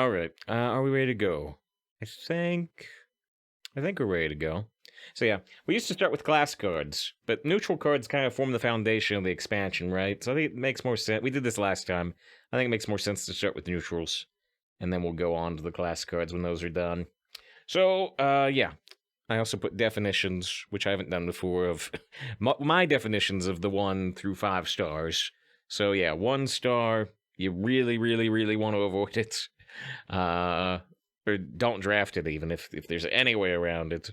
All right. Are we ready to go? I think we're ready to go. So yeah, we used to start with class cards, but neutral cards kind of form the foundation of the expansion, right? So I think it makes more sense. We did this last time. I think it makes more sense to start with neutrals, and then we'll go on to the class cards when those are done. So, yeah. I also put definitions, which I haven't done before, of my definitions of the 1 through 5 stars. So yeah, 1 star, you really, really, really want to avoid it. Or don't draft it even if there's any way around it.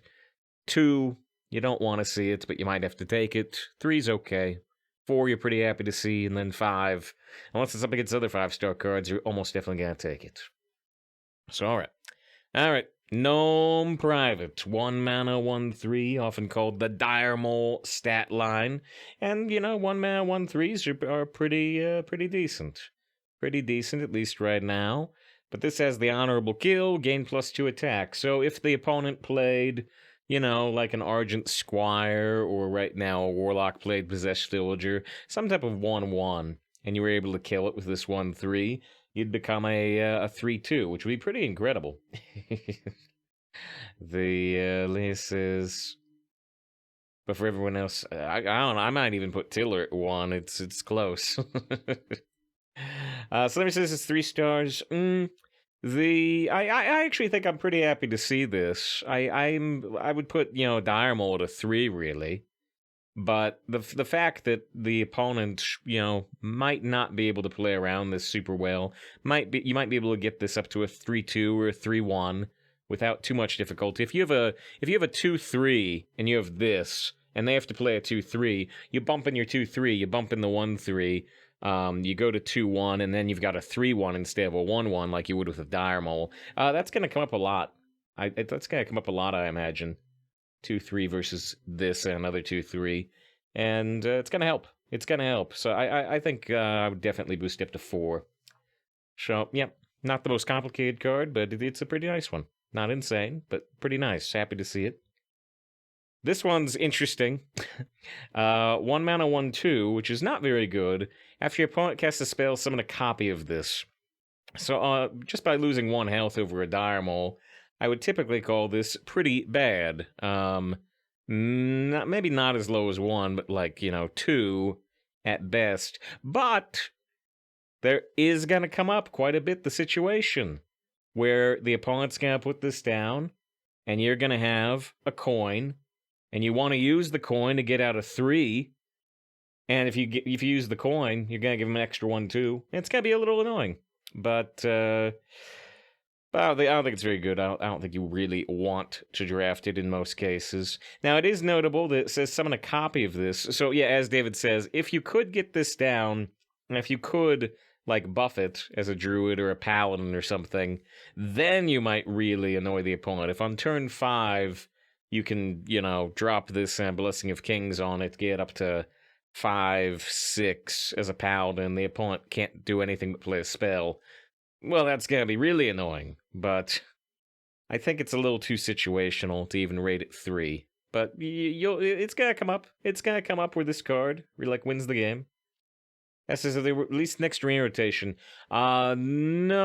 2, you don't want to see it, but you might have to take it. 3's okay. 4, you're pretty happy to see, and then 5, unless it's up against other 5-star cards, you're almost definitely gonna take it. So all right. Gnome Private, 1 mana, 1/3, often called the Direwolf stat line, and 1 mana, 1/3s are pretty decent. Pretty decent, at least right now. But this has the honorable kill, gain +2 attack. So if the opponent played, like an Argent Squire, or right now a Warlock played Possessed Villager, some type of 1/1, and you were able to kill it with this 1/3, you'd become a 3/2, which would be pretty incredible. This is... But for everyone else, I don't know, I might even put Tiller at 1. It's close. So let me say this is 3 stars. I actually think I'm pretty happy to see this. I would put, Direwolf at a 3, really. But the fact that the opponent, might not be able to play around this super well, you might be able to get this up to a 3/2 or a 3/1 without too much difficulty. If you have a 2/3 and you have this, and they have to play a 2/3, you bump in your 2/3, you bump in the 1/3, you go to 2/1, and then you've got a 3/1 instead of a 1/1 like you would with a Direwolf. That's going to come up a lot. That's going to come up a lot, I imagine. 2/3 versus this and another 2/3, and it's gonna help. It's gonna help. So I think I would definitely boost it up to 4. So yeah, not the most complicated card, but it's a pretty nice one. Not insane, but pretty nice. Happy to see it. This one's interesting. 1 mana, 1/2, which is not very good. After your opponent casts a spell, summon a copy of this. So just by losing 1 health over a Direwolf, I would typically call this pretty bad. Maybe not as low as 1, but like, 2 at best. But there is going to come up quite a bit the situation where the opponent's going to put this down, and you're going to have a coin, and you want to use the coin to get out a 3. And if you use the coin, you're going to give them an extra 1 too. It's going to be a little annoying. But I don't think it's very good. I don't think you really want to draft it in most cases. Now, it is notable that it says summon a copy of this. So, yeah, as David says, if you could get this down, and if you could, like, buff it as a druid or a paladin or something, then you might really annoy the opponent. If on turn 5, you can, drop this Blessing of Kings on it, get up to 5, 6 as a paladin, the opponent can't do anything but play a spell. Well, that's going to be really annoying, but I think it's a little too situational to even rate it 3. But it's going to come up. It's going to come up where this card really wins the game. That says they were at least next arena rotation. No,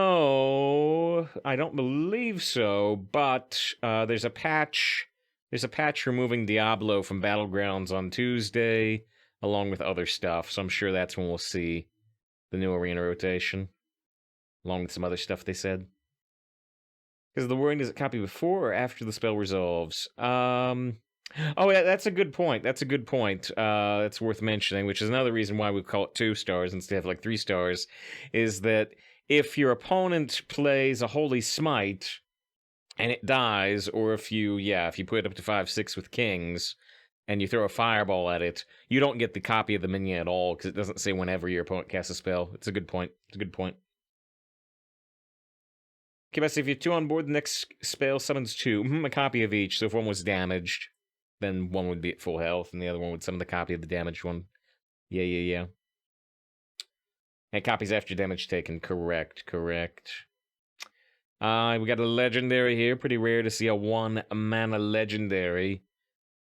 I don't believe so, but there's a patch. There's a patch removing Diablo from Battlegrounds on Tuesday, along with other stuff, so I'm sure that's when we'll see the new arena rotation. Along with some other stuff they said. Because the wording, does it copy before or after the spell resolves? Oh, yeah, that's a good point. That's worth mentioning, which is another reason why we call it 2 stars instead of 3 stars, is that if your opponent plays a Holy Smite and it dies, or if you put it up to 5/6 with Kings and you throw a fireball at it, you don't get the copy of the minion at all because it doesn't say whenever your opponent casts a spell. It's a good point. Okay, but if you're 2 on board, the next spell summons 2. A copy of each, so if one was damaged, then one would be at full health, and the other one would summon the copy of the damaged one. Yeah. And copies after damage taken, correct. We got a legendary here, pretty rare to see a 1 mana legendary.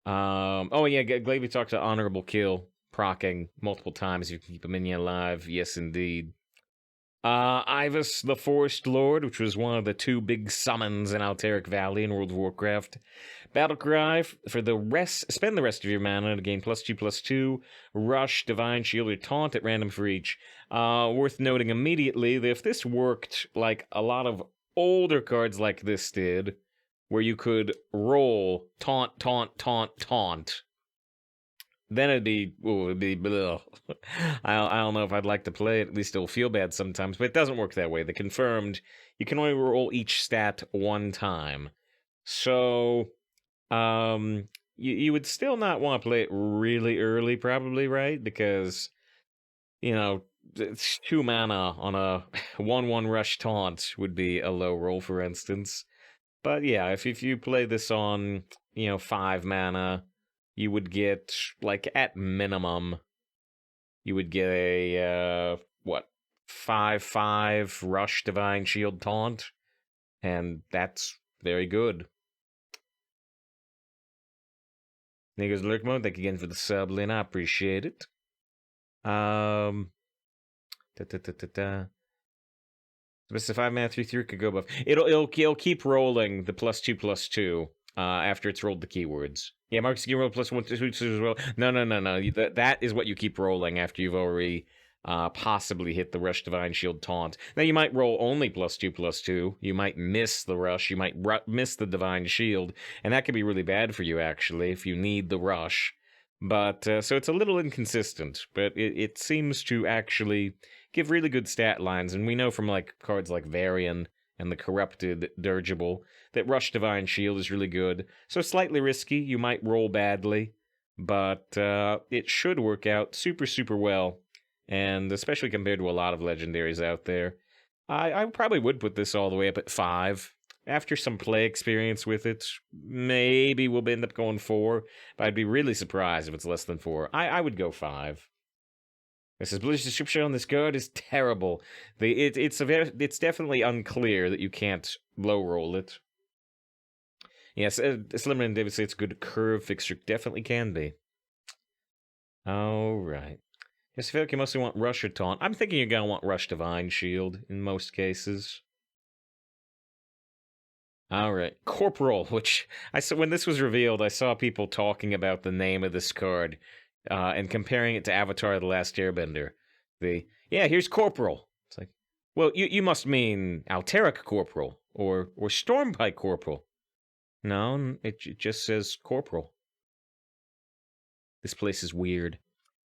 Oh yeah, Glavy talked to Honorable Kill, proccing multiple times, you can keep a minion alive, yes indeed. Ivis the Forest Lord, which was one of the 2 big summons in Alterac Valley in World of Warcraft. Battle cry for the rest. Spend the rest of your mana to gain +2/+2, Rush, Divine Shield, or Taunt at random for each. Worth noting immediately that if this worked like a lot of older cards like this did, where you could roll Taunt, Taunt, Taunt, Taunt, then it'd be bleh. I don't know if I'd like to play it. At least it'll feel bad sometimes, but it doesn't work that way. The confirmed, you can only roll each stat one time. So, you would still not want to play it really early, probably, right? Because, you know, it's 2 mana on a 1/1 rush taunt would be a low roll, for instance. But yeah, if you play this on, 5 mana, you would get, like, at minimum, you would get a, 5/5 Rush Divine Shield Taunt, and that's very good. Niggas Lurk Mode, thank you again for the sub, Lynn, I appreciate it. It's a 5 mana 3/3 could go above. It'll keep rolling the +2/+2 after it's rolled the keywords. Yeah, Marcus, you roll +1/+2 as well. No. That is what you keep rolling after you've already possibly hit the Rush Divine Shield Taunt. Now you might roll only +2/+2. You might miss the Rush. You might miss the Divine Shield, and that could be really bad for you actually if you need the Rush. But so it's a little inconsistent, but it seems to actually give really good stat lines, and we know from like cards like Varian and the Corrupted Dirigible that Rush Divine Shield is really good. So slightly risky, you might roll badly, but it should work out super, super well, and especially compared to a lot of legendaries out there. I probably would put this all the way up at 5. After some play experience with it, maybe we'll end up going 4, but I'd be really surprised if it's less than 4. I would go 5. This is Blizzard's description on this card is terrible. It's definitely unclear that you can't low roll it. Yes, Slimmer and David say it's a good curve fixture. Definitely can be. All right. Yes, I feel like you mostly want Rush or Taunt. I'm thinking you're gonna want Rush Divine Shield in most cases. All right, Corporal, which I saw when this was revealed, I saw people talking about the name of this card and comparing it to Avatar: The Last Airbender. Here's Corporal. It's like, well, you must mean Alterac Corporal or Stormpike Corporal. No, it just says Corporal. This place is weird.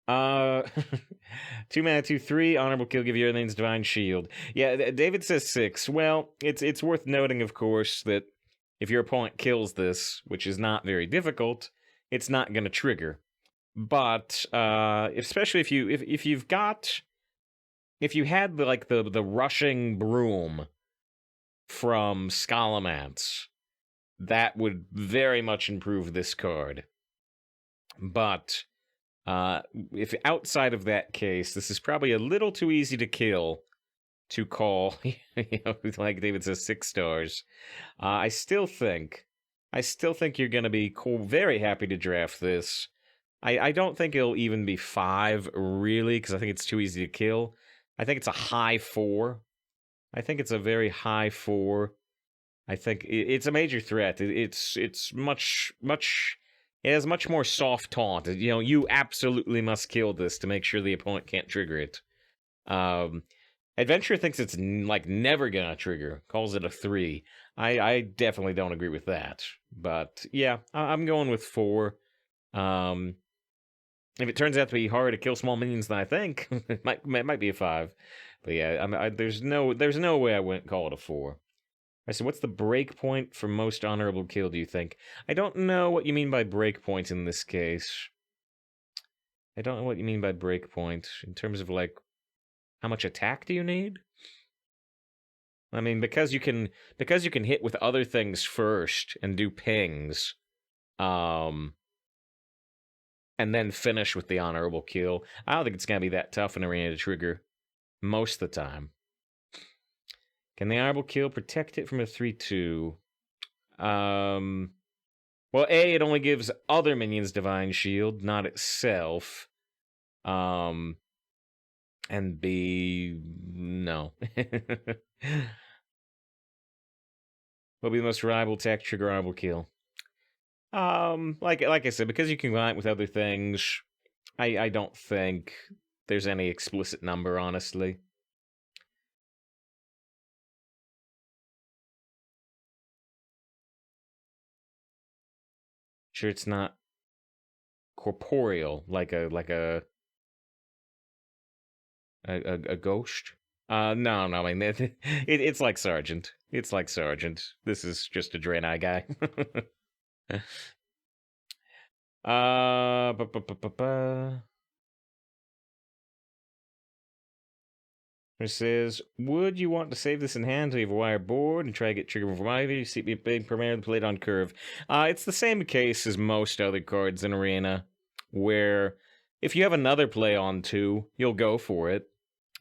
2 mana 2/3 honorable kill, give your name's Divine Shield. Yeah, David says 6. Well, it's worth noting, of course, that if your opponent kills this, which is not very difficult, it's not going to trigger. But especially if you had like the rushing broom from Scalomance, that would very much improve this card. But if outside of that case, this is probably a little too easy to kill to call, like David says, 6 stars. I still think you're going to be very happy to draft this. I don't think it'll even be 5, really, because I think it's too easy to kill. I think it's a high 4. I think it's a very high 4. I think it's a major threat. It's much... It has much more soft taunt. You absolutely must kill this to make sure the opponent can't trigger it. Adventurer thinks it's like never gonna trigger. Calls it a 3. I definitely don't agree with that. But yeah, I'm going with 4. If it turns out to be harder to kill small minions than I think, it might be a 5. But yeah, there's no way I wouldn't call it a 4. So what's the break point for most honorable kill, do you think? I don't know what you mean by break point in this case. I don't know what you mean by break point in terms of, like, how much attack do you need? I mean, because you can hit with other things first and do pings, and then finish with the honorable kill. I don't think it's gonna be that tough in Arena to trigger most of the time. Can the honorable kill protect it from a 3/2? Well, A, it only gives other minions Divine Shield, not itself. And B, no. What will be the most reliable attack, trigger, reliable kill? Like I said, because you can combine it with other things, I don't think there's any explicit number, honestly. Sure, it's not corporeal like a ghost. No, I mean it's like Sergeant. It's like Sergeant. This is just a Draenei guy. Ba, ba, ba, ba, ba. It says, would you want to save this in hand until you have a wire board and try to get trigger from Ivy? See me being primarily played on curve. It's the same case as most other cards in Arena, where if you have another play on 2, you'll go for it.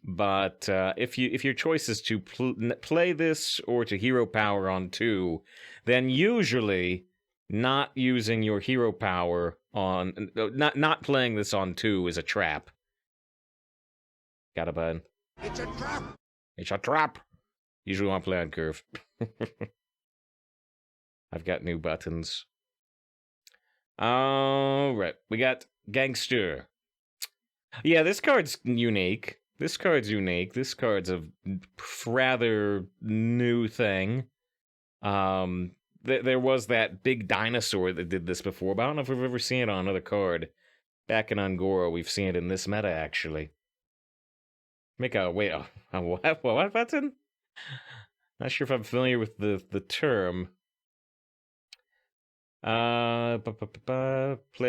But if your choice is to play this or to hero power on 2, then usually not using your hero power on not playing this on 2 is a trap. Got a button. It's a trap! It's a trap! Usually want to play on curve. I've got new buttons. Alright, we got Gangster. Yeah, this card's unique. This card's a rather new thing. There was that big dinosaur that did this before, but I don't know if we've ever seen it on another card. Back in Angora, we've seen it in this meta, actually. Make a what button? Not sure if I'm familiar with the term. Play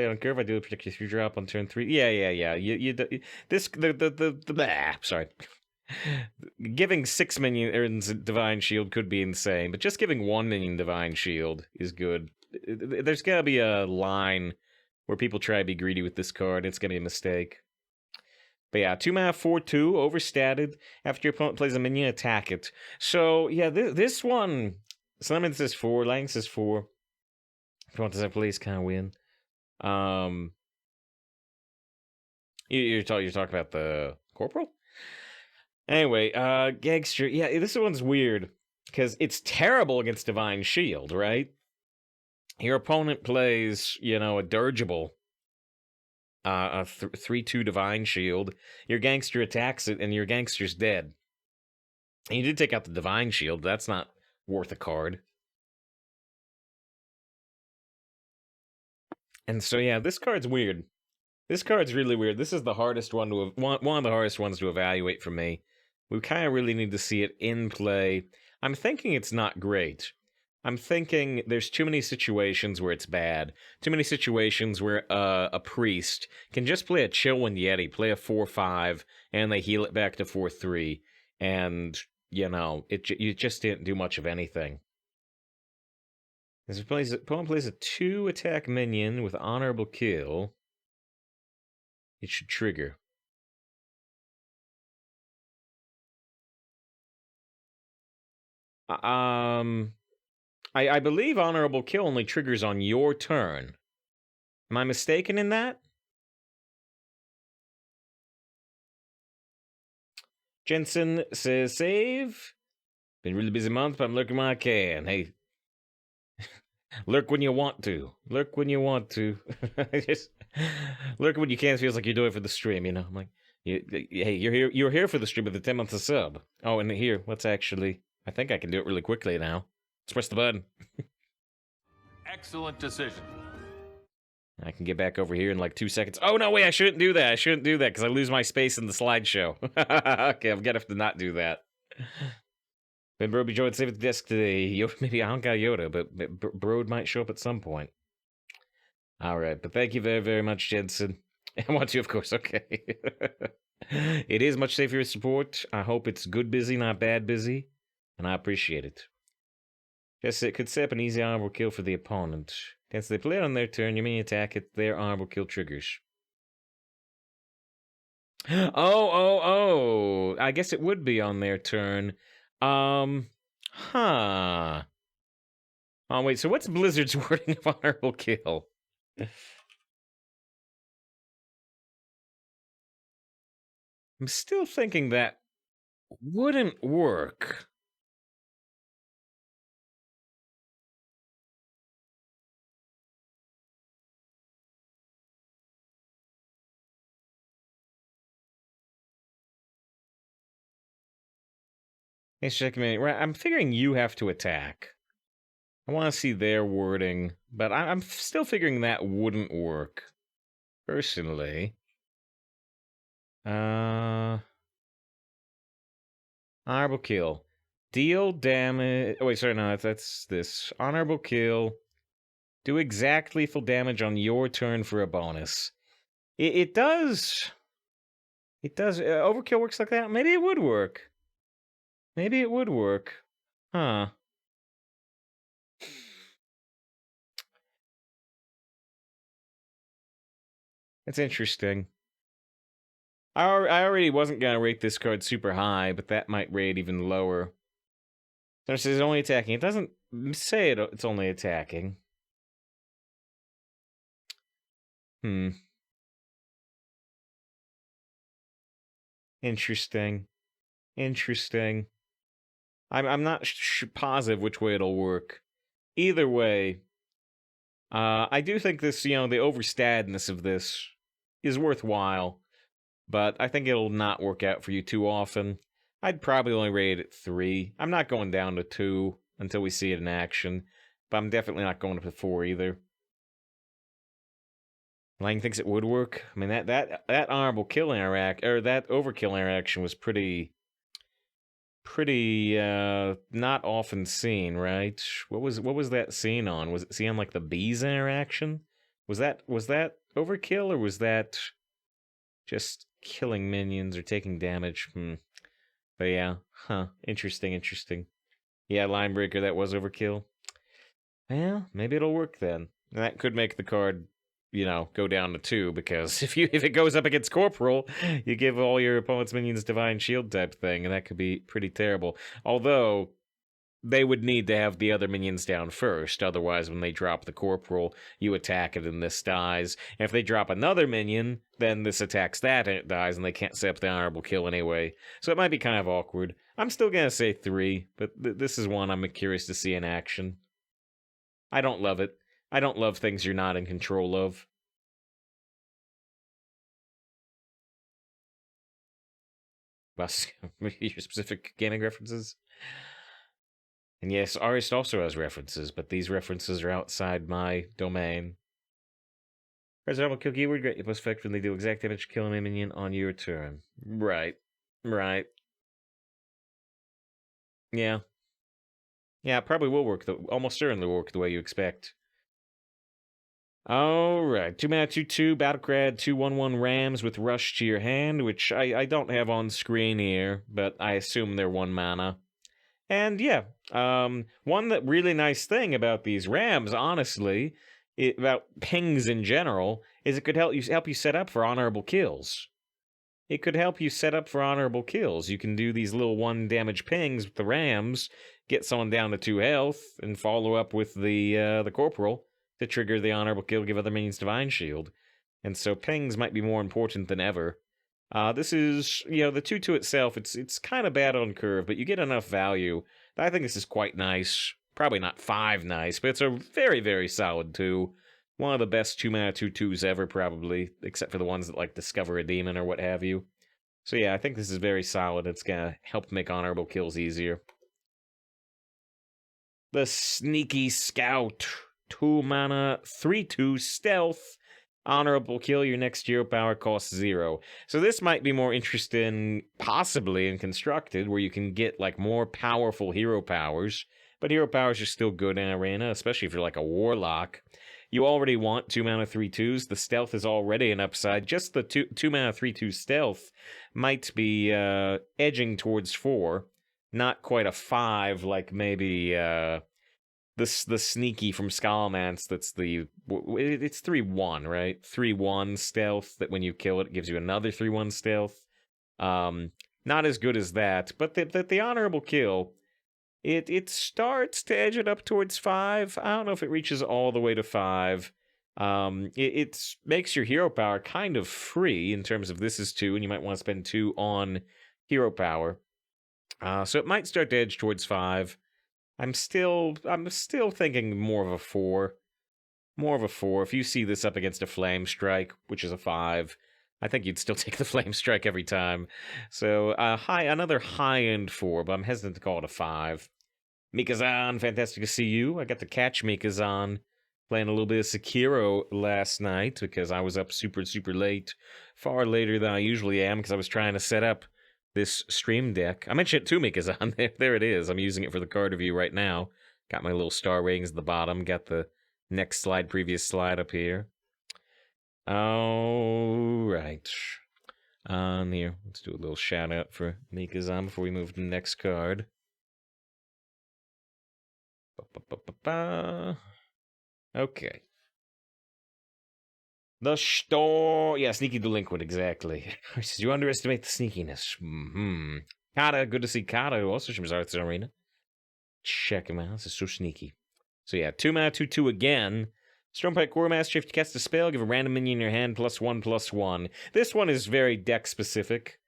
on curve. I do predict if you drop on turn 3. Yeah. Sorry. Giving 6 minions Divine Shield could be insane, but just giving 1 minion Divine Shield is good. There's gotta be a line where people try to be greedy with this card. It's gonna be a mistake. But yeah, 2 mana, 4/2, overstated. After your opponent plays a minion, attack it. So yeah, this one, Summons is 4, Lengths is 4. If you want to place, kind of win. You're talking about the Corporal? Anyway, Gangster, yeah, this one's weird, because it's terrible against Divine Shield, right? Your opponent plays, a dirigible, a 3/2 Divine Shield. Your Gangster attacks it, and your Gangster's dead. And you did take out the Divine Shield, that's not worth a card. And so, yeah, this card's weird. This card's really weird. This is the hardest one one of the hardest ones to evaluate for me. We kind of really need to see it in play. I'm thinking it's not great. I'm thinking there's too many situations where it's bad. Too many situations where a priest can just play a Chillwind Yeti, play a 4/5, and they heal it back to 4/3. And, you just didn't do much of anything. As opponent plays a 2-attack minion with honorable kill, it should trigger. I believe honorable kill only triggers on your turn. Am I mistaken in that? Jensen says save. Been a really busy month, but I'm lurking when I can. Hey. Lurk when you want to. Lurk when you want to. Just lurk when you can. Feels like you're doing it for the stream, I'm like, hey, you're here for the stream with the 10 months of sub. Oh, and here, let's actually, I think I can do it really quickly now. Let's press the button. Excellent decision. I can get back over here in like 2 seconds. Oh, no, wait, I shouldn't do that. Because I lose my space in the slideshow. Okay, I'm gonna have to not do that. Ben Broby joined Save at the Desk today. Maybe I don't got Yoda, but Brode might show up at some point. Alright, but thank you very, very much, Jensen. I want to, of course, okay. It is much safer with support. I hope it's good busy, not bad busy. And I appreciate it. Just it could set up an easy honorable kill for the opponent. Since they play it on their turn, you may attack it, their honorable kill triggers. Oh. I guess it would be on their turn. Oh, wait, so what's Blizzard's wording of honorable kill? I'm still thinking that wouldn't work. Hey, checkmate. Right, I'm figuring you have to attack. I want to see their wording, but I'm still figuring that wouldn't work. Personally. Honorable kill. Deal damage. Oh, wait, sorry, no, that's this. Honorable kill. Do exact lethal damage on your turn for a bonus. It does. It does. Overkill works like that? Maybe it would work. Maybe it would work. Huh. That's interesting. I already wasn't going to rate this card super high, but that might rate even lower. So it says only attacking. It doesn't say it's only attacking. Interesting. Interesting. I'm not positive which way it'll work. Either way, I do think this, the overstadness of this is worthwhile, but I think it'll not work out for you too often. I'd probably only rate it 3. I'm not going down to 2 until we see it in action, but I'm definitely not going up to 4 either. Lang thinks it would work. I mean, that honorable kill interact, or that overkill interaction was pretty not often seen, right? What was that seen on? Was it seen on like the bees interaction? Was that overkill, or was that just killing minions or taking damage? But yeah, interesting. Yeah, Linebreaker, that was overkill. Well, maybe it'll work then. That could make the card, go down to 2, because if it goes up against Corporal, you give all your opponent's minions Divine Shield type thing, and that could be pretty terrible. Although, they would need to have the other minions down first, otherwise when they drop the Corporal, you attack it and this dies. And if they drop another minion, then this attacks that and it dies, and they can't set up the honorable kill anyway. So it might be kind of awkward. I'm still gonna say 3, but this is one I'm curious to see in action. I don't love it. I don't love things you're not in control of. Your specific gaming references? And yes, Arist also has references, but these references are outside my domain. Reservoir kill keyword, grant you plus effect when they do exact damage to kill a minion on your turn. Right. Yeah. Yeah, it probably will work, almost certainly work the way you expect. Alright, 2 mana, 2/2, Battlecrad, 2/1/1 Rams with Rush to your hand, which I don't have on screen here, but I assume they're 1 mana. And yeah, one that really nice thing about these Rams, honestly, about pings in general, is it could help you set up for honorable kills. It could help you set up for honorable kills. You can do these little 1 damage pings with the Rams, get someone down to 2 health, and follow up with the Corporal to trigger the honorable kill, give other minions Divine Shield. And so pings might be more important than ever. This is, the 2/2 itself, it's kind of bad on curve, but you get enough value. I think this is quite nice. Probably not 5 nice, but it's a very, very solid 2. One of the best 2 mana 2/2s ever, probably, except for the ones that like discover a demon or what have you. So yeah, I think this is very solid. It's gonna help make honorable kills easier. The Sneaky Scout, 2 mana 3/2 stealth. Honorable kill, your next hero power costs 0. So this might be more interesting, possibly, in Constructed, where you can get like more powerful hero powers. But hero powers are still good in Arena, especially if you're like a Warlock. You already want 2 mana 3/2s. The stealth is already an upside. Just the 2 mana 3/2 stealth might be edging towards 4. Not quite a 5, like maybe the Sneaky from Scalmance. That's it's 3/1, right? 3/1 stealth, that when you kill it, it gives you another 3/1 stealth. Not as good as that, but the honorable kill, it starts to edge it up towards 5. I don't know if it reaches all the way to 5, It makes your hero power kind of free in terms of this is 2, and you might want to spend 2 on hero power. So it might start to edge towards 5. I'm still thinking more of a 4. More of a 4. If you see this up against a Flame Strike, which is a 5, I think you'd still take the Flame Strike every time. So another high-end 4, but I'm hesitant to call it a 5. Mikazan, fantastic to see you. I got to catch Mikazan playing a little bit of Sekiro last night because I was up super, super late. Far later than I usually am because I was trying to set up this stream deck. I mentioned it to Mikazan. There it is. I'm using it for the card review right now. Got my little star ratings at the bottom. Got the next slide, previous slide up here. All right. On here, let's do a little shout out for Mikazan before we move to the next card. Okay. The store. Yeah, sneaky delinquent, exactly. He says, you underestimate the sneakiness. Kata, good to see Kata, who also streams Hearthstone Arena. Check him out. This is so sneaky. So yeah, 2 mana, 2/2 again. Stormpike Core Master, if you cast a spell, give a random minion in your hand +1/+1. This one is very deck specific.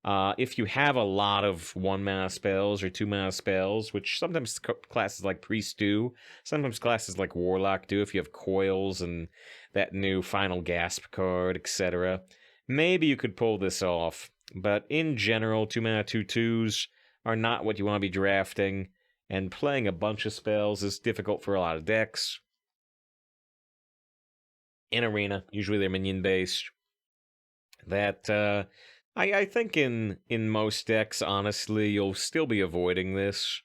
If you have a lot of 1 mana spells or 2 mana spells, which sometimes classes like Priest do, sometimes classes like Warlock do, if you have coils and that new Final Gasp card, etc., maybe you could pull this off. But in general, 2 mana 2/2s are not what you want to be drafting, and playing a bunch of spells is difficult for a lot of decks. In Arena, usually they're minion-based. That, I think in most decks, honestly, you'll still be avoiding this,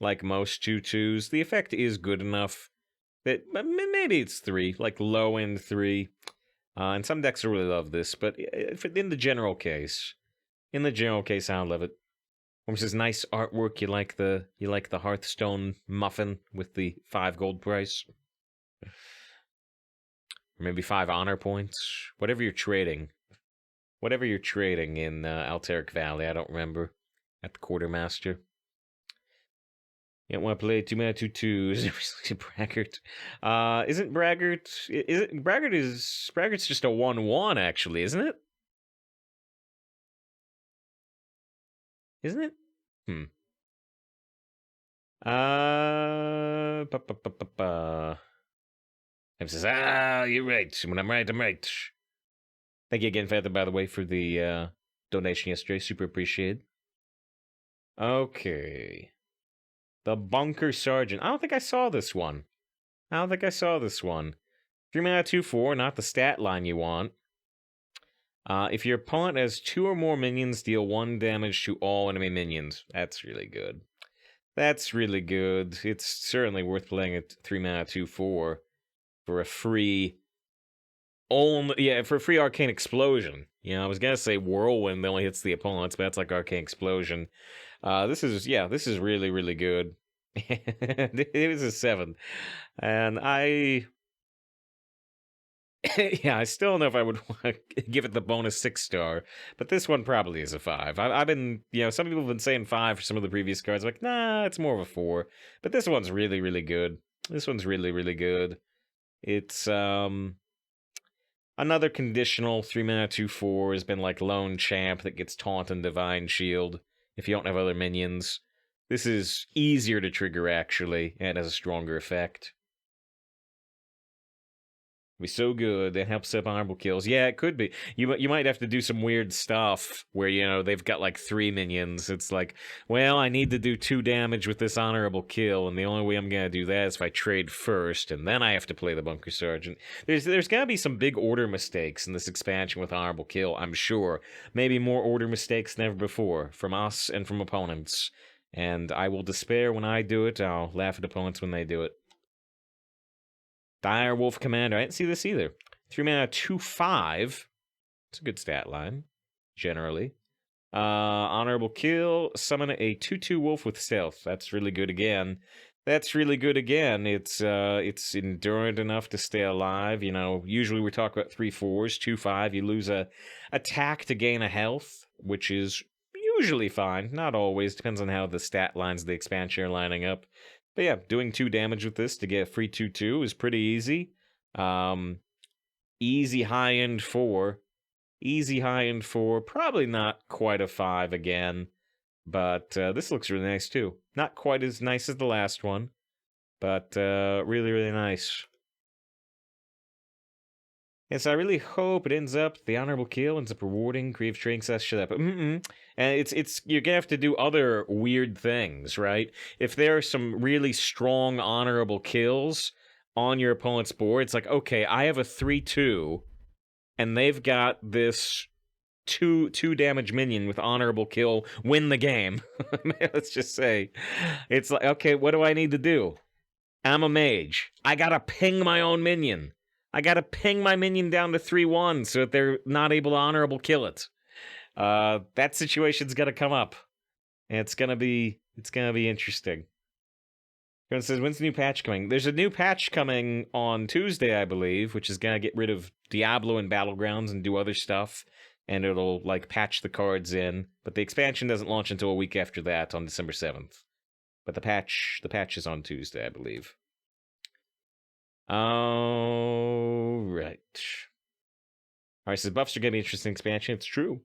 like most 2/2s. The effect is good enough that maybe it's 3, like low-end 3. And some decks really love this, but in the general case, I don't love it. Which is nice artwork. You like the Hearthstone muffin with the 5 gold price, or maybe 5 honor points, whatever you're trading. Whatever you're trading in Alterac Valley, I don't remember, at the Quartermaster. You don't want to play 2 mana 2/2s. Braggart. Isn't Braggart? Braggart's just a 1/1 actually, isn't it? Isn't it? Him says, you're right. When I'm right, I'm right. Thank you again, Feather, by the way, for the donation yesterday. Super appreciated. Okay. The Bunker Sergeant. I don't think I saw this one. 3 mana 2/4, not the stat line you want. If your opponent has 2 or more minions, deal 1 damage to all enemy minions. That's really good. It's certainly worth playing at 3 mana 2/4 for a free Arcane Explosion. You know, I was gonna say Whirlwind that only hits the opponents, but that's like Arcane Explosion. This is really, really good. It was a 7. And I still don't know if I would want to give it the bonus 6-star, but this one probably is a 5. I've been, some people have been saying 5 for some of the previous cards. I'm like, nah, it's more of a 4. But this one's really, really good. It's, another conditional 3 mana 2/4 has been like Lone Champ that gets Taunt and Divine Shield if you don't have other minions. This is easier to trigger, actually, and has a stronger effect. Be so good. That helps set up honorable kills. Yeah, it could be. You might have to do some weird stuff where, they've got like 3 minions. It's like, well, I need to do 2 damage with this honorable kill, and the only way I'm going to do that is if I trade first, and then I have to play the Bunker Sergeant. There's going to be some big order mistakes in this expansion with honorable kill, I'm sure. Maybe more order mistakes than ever before, from us and from opponents. And I will despair when I do it. I'll laugh at opponents when they do it. Direwolf Commander. I didn't see this either. 3 mana 2/5. It's a good stat line, generally. Honorable kill. Summon a 2/2 wolf with stealth. That's really good again. It's endurant enough to stay alive. Usually we talk about 3/4s. 2/5. You lose a attack to gain a health, which is usually fine. Not always. Depends on how the stat lines of the expansion are lining up. But yeah, doing 2 damage with this to get a free 2/2 is pretty easy. Easy high-end 4. Easy high-end 4. Probably not quite a 5 again. But this looks really nice, too. Not quite as nice as the last one. But really, really nice. Yes, I really hope it ends up, the honorable kill ends up rewarding creative trading session. But and it's you're gonna have to do other weird things, right? If there are some really strong honorable kills on your opponent's board, it's like, okay, I have a 3/2, and they've got this two damage minion with honorable kill, win the game. Let's just say, it's like, okay, what do I need to do? I'm a mage. I gotta ping my own minion. I gotta ping my minion down to 3/1 so that they're not able to honorable kill it. That situation's gonna come up. And it's gonna be interesting. It says, when's the new patch coming? There's a new patch coming on Tuesday, I believe, which is gonna get rid of Diablo and Battlegrounds and do other stuff. And it'll, like, patch the cards in. But the expansion doesn't launch until a week after that, on December 7th. But the patch is on Tuesday, I believe. Alright. Alright, so buffs are going to be an interesting expansion. It's true.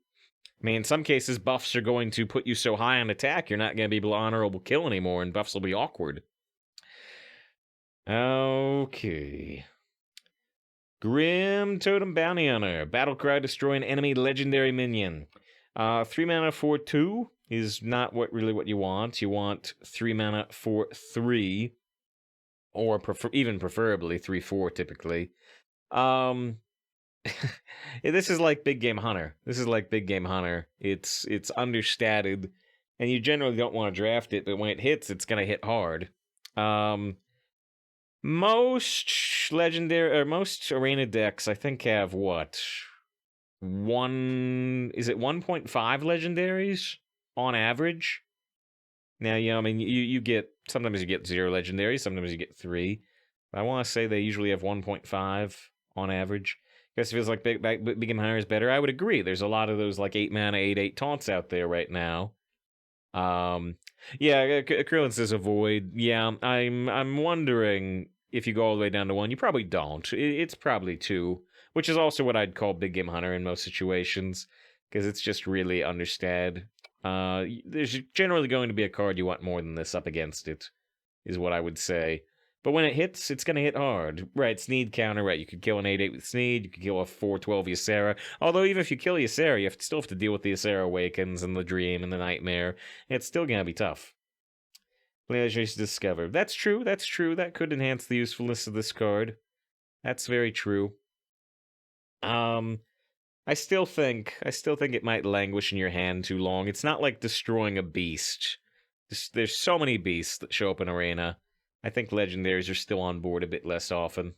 I mean, in some cases, buffs are going to put you so high on attack, you're not going to be able to honorable kill anymore, and buffs will be awkward. Okay. Grim Totem Bounty Hunter. Battlecry, destroy an enemy legendary minion. 3 mana for 2 is not really what you want. You want 3 mana for 3. Or even preferably 3/4 typically. This is like Big Game Hunter. It's understated, and you generally don't want to draft it, but when it hits, it's gonna hit hard. Most legendary or most arena decks, I think, have what? Is it 1.5 legendaries on average? Now, I mean, you get, sometimes you get 0 legendaries, sometimes you get 3. But I want to say they usually have 1.5 on average. I guess it feels like Big Game Hunter is better. I would agree. There's a lot of those, like, 8 mana, 8/8 taunts out there right now. Yeah, Krillin says avoid. Yeah, I'm wondering if you go all the way down to 1. You probably don't. It's probably 2, which is also what I'd call Big Game Hunter in most situations, because it's just really understated. There's generally going to be a card you want more than this up against it, is what I would say. But when it hits, it's going to hit hard. Right, Sneed counter, right, you could kill an 8/8 with Sneed, you could kill a 4/12 Ysera. Although even if you kill Ysera, you still have to deal with the Ysera Awakens and the Dream and the Nightmare. It's still going to be tough. Pleasures discovered. That's true. That could enhance the usefulness of this card. That's very true. I still think it might languish in your hand too long. It's not like destroying a beast. There's so many beasts that show up in Arena. I think legendaries are still on board a bit less often.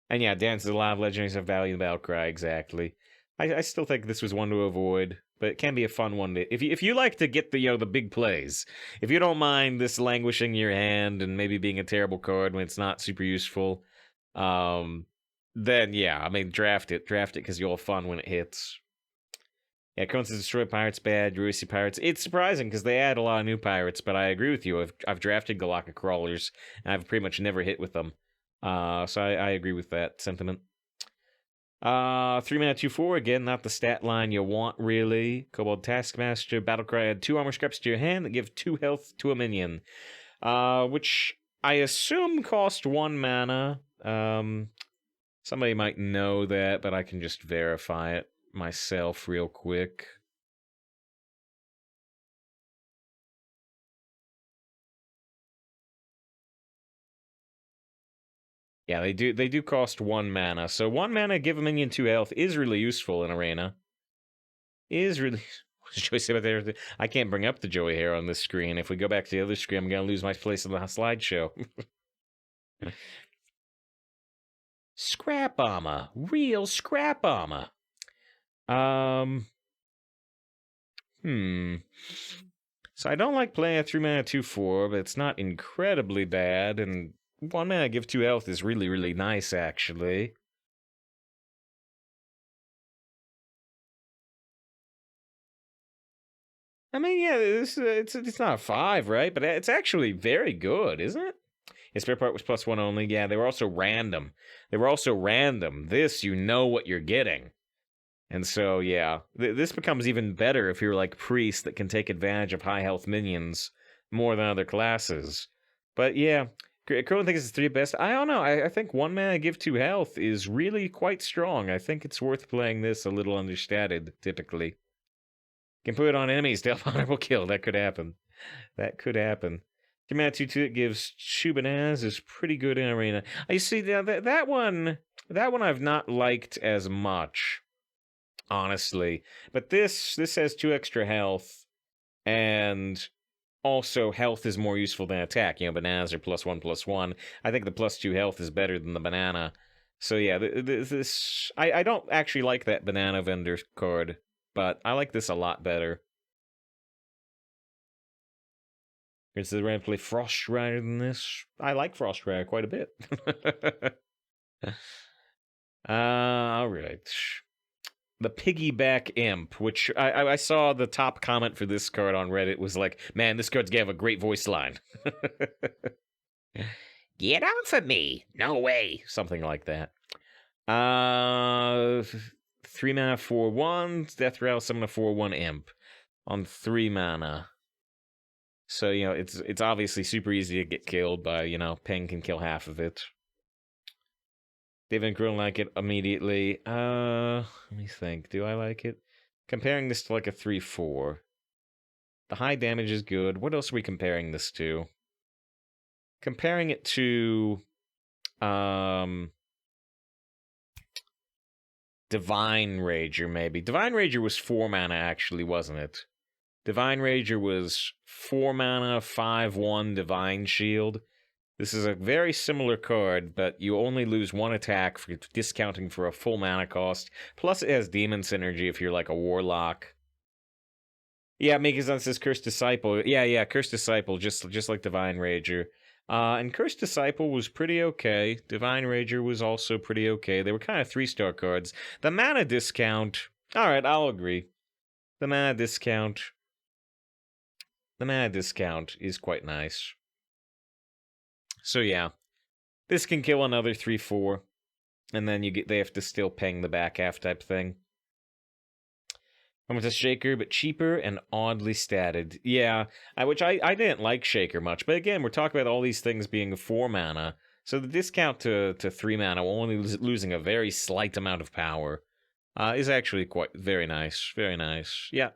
And yeah, Dances Alive legendaries have value in the Battlecry, exactly. I still think this was one to avoid, but it can be a fun one to, if you like to get the the big plays. If you don't mind this languishing in your hand and maybe being a terrible card when it's not super useful, then yeah, I mean, draft it because you'll have fun when it hits. Yeah, Cones Destroy Pirates bad, Ruisi Pirates. It's surprising because they add a lot of new pirates, but I agree with you. I've drafted Galactic Crawlers, and I've pretty much never hit with them. So I agree with that sentiment. 3 mana 2/4, again, not the stat line you want, really. Kobold Taskmaster, Battlecry, add 2 armor scraps to your hand that give 2 health to a minion. Which I assume cost 1 mana. Somebody might know that, but I can just verify it myself real quick. Yeah, they do cost 1 mana. So 1 mana, give a minion 2 health is really useful in Arena. Is really... What did Joey say about that? I can't bring up the Joey hair on this screen. If we go back to the other screen, I'm going to lose my place in the slideshow. Scrap armor. Real scrap armor. So I don't like playing a 3 mana 2/4, but it's not incredibly bad, and 1 mana give 2 health is really, really nice, actually. I mean, yeah, it's not a 5, right? But it's actually very good, isn't it? His spare part was +1 only. Yeah, they were also random. This, you know what you're getting. And so, yeah, this becomes even better if you're like Priest that can take advantage of high health minions more than other classes. But yeah, Curling thinks it's 3 best. I don't know. I think 1 mana give 2 health is really quite strong. I think it's worth playing this a little understated, typically. Can put it on enemies to help honorable kill. That could happen. 2 mana 2/2 it gives Shubanaz is pretty good in arena. I see that one I've not liked as much, honestly. But this has 2 extra health, and also health is more useful than attack. Bananas are +1/+1. I think the +2 health is better than the banana. So yeah, this I don't actually like that banana vendor card, but I like this a lot better. Is the red play Frost Rider than this? I like Frost Rider quite a bit. All right. The Piggyback Imp, which I saw the top comment for this card on Reddit was like, man, this card's gonna have a great voice line. Get off of me! No way! Something like that. 3 mana 4/1, Death Rattle, summon a 4/1 Imp on 3 mana. So, it's obviously super easy to get killed by, Ping can kill half of it. David and Krill like it immediately. Let me think. Do I like it? Comparing this to like a 3/4. The high damage is good. What else are we comparing this to? Comparing it to Divine Rager, maybe. Divine Rager was 4 mana, actually, wasn't it? Divine Rager was 4 mana, 5/1 Divine Shield. This is a very similar card, but you only lose 1 attack for discounting for a full mana cost. Plus, it has Demon Synergy if you're like a Warlock. Yeah, Mikazan says Cursed Disciple. Yeah, Cursed Disciple, just like Divine Rager. And Cursed Disciple was pretty okay. Divine Rager was also pretty okay. They were kind of 3-star cards. The mana discount... Alright, I'll agree. The mana discount is quite nice. So yeah, this can kill another 3/4, and then they have to still ping the back half type thing. With a Shaker, but cheaper and oddly statted. Yeah, which I didn't like Shaker much, but again, we're talking about all these things being 4 mana, so the discount to 3 mana, while only losing a very slight amount of power, is actually quite very nice. Very nice. Yeah.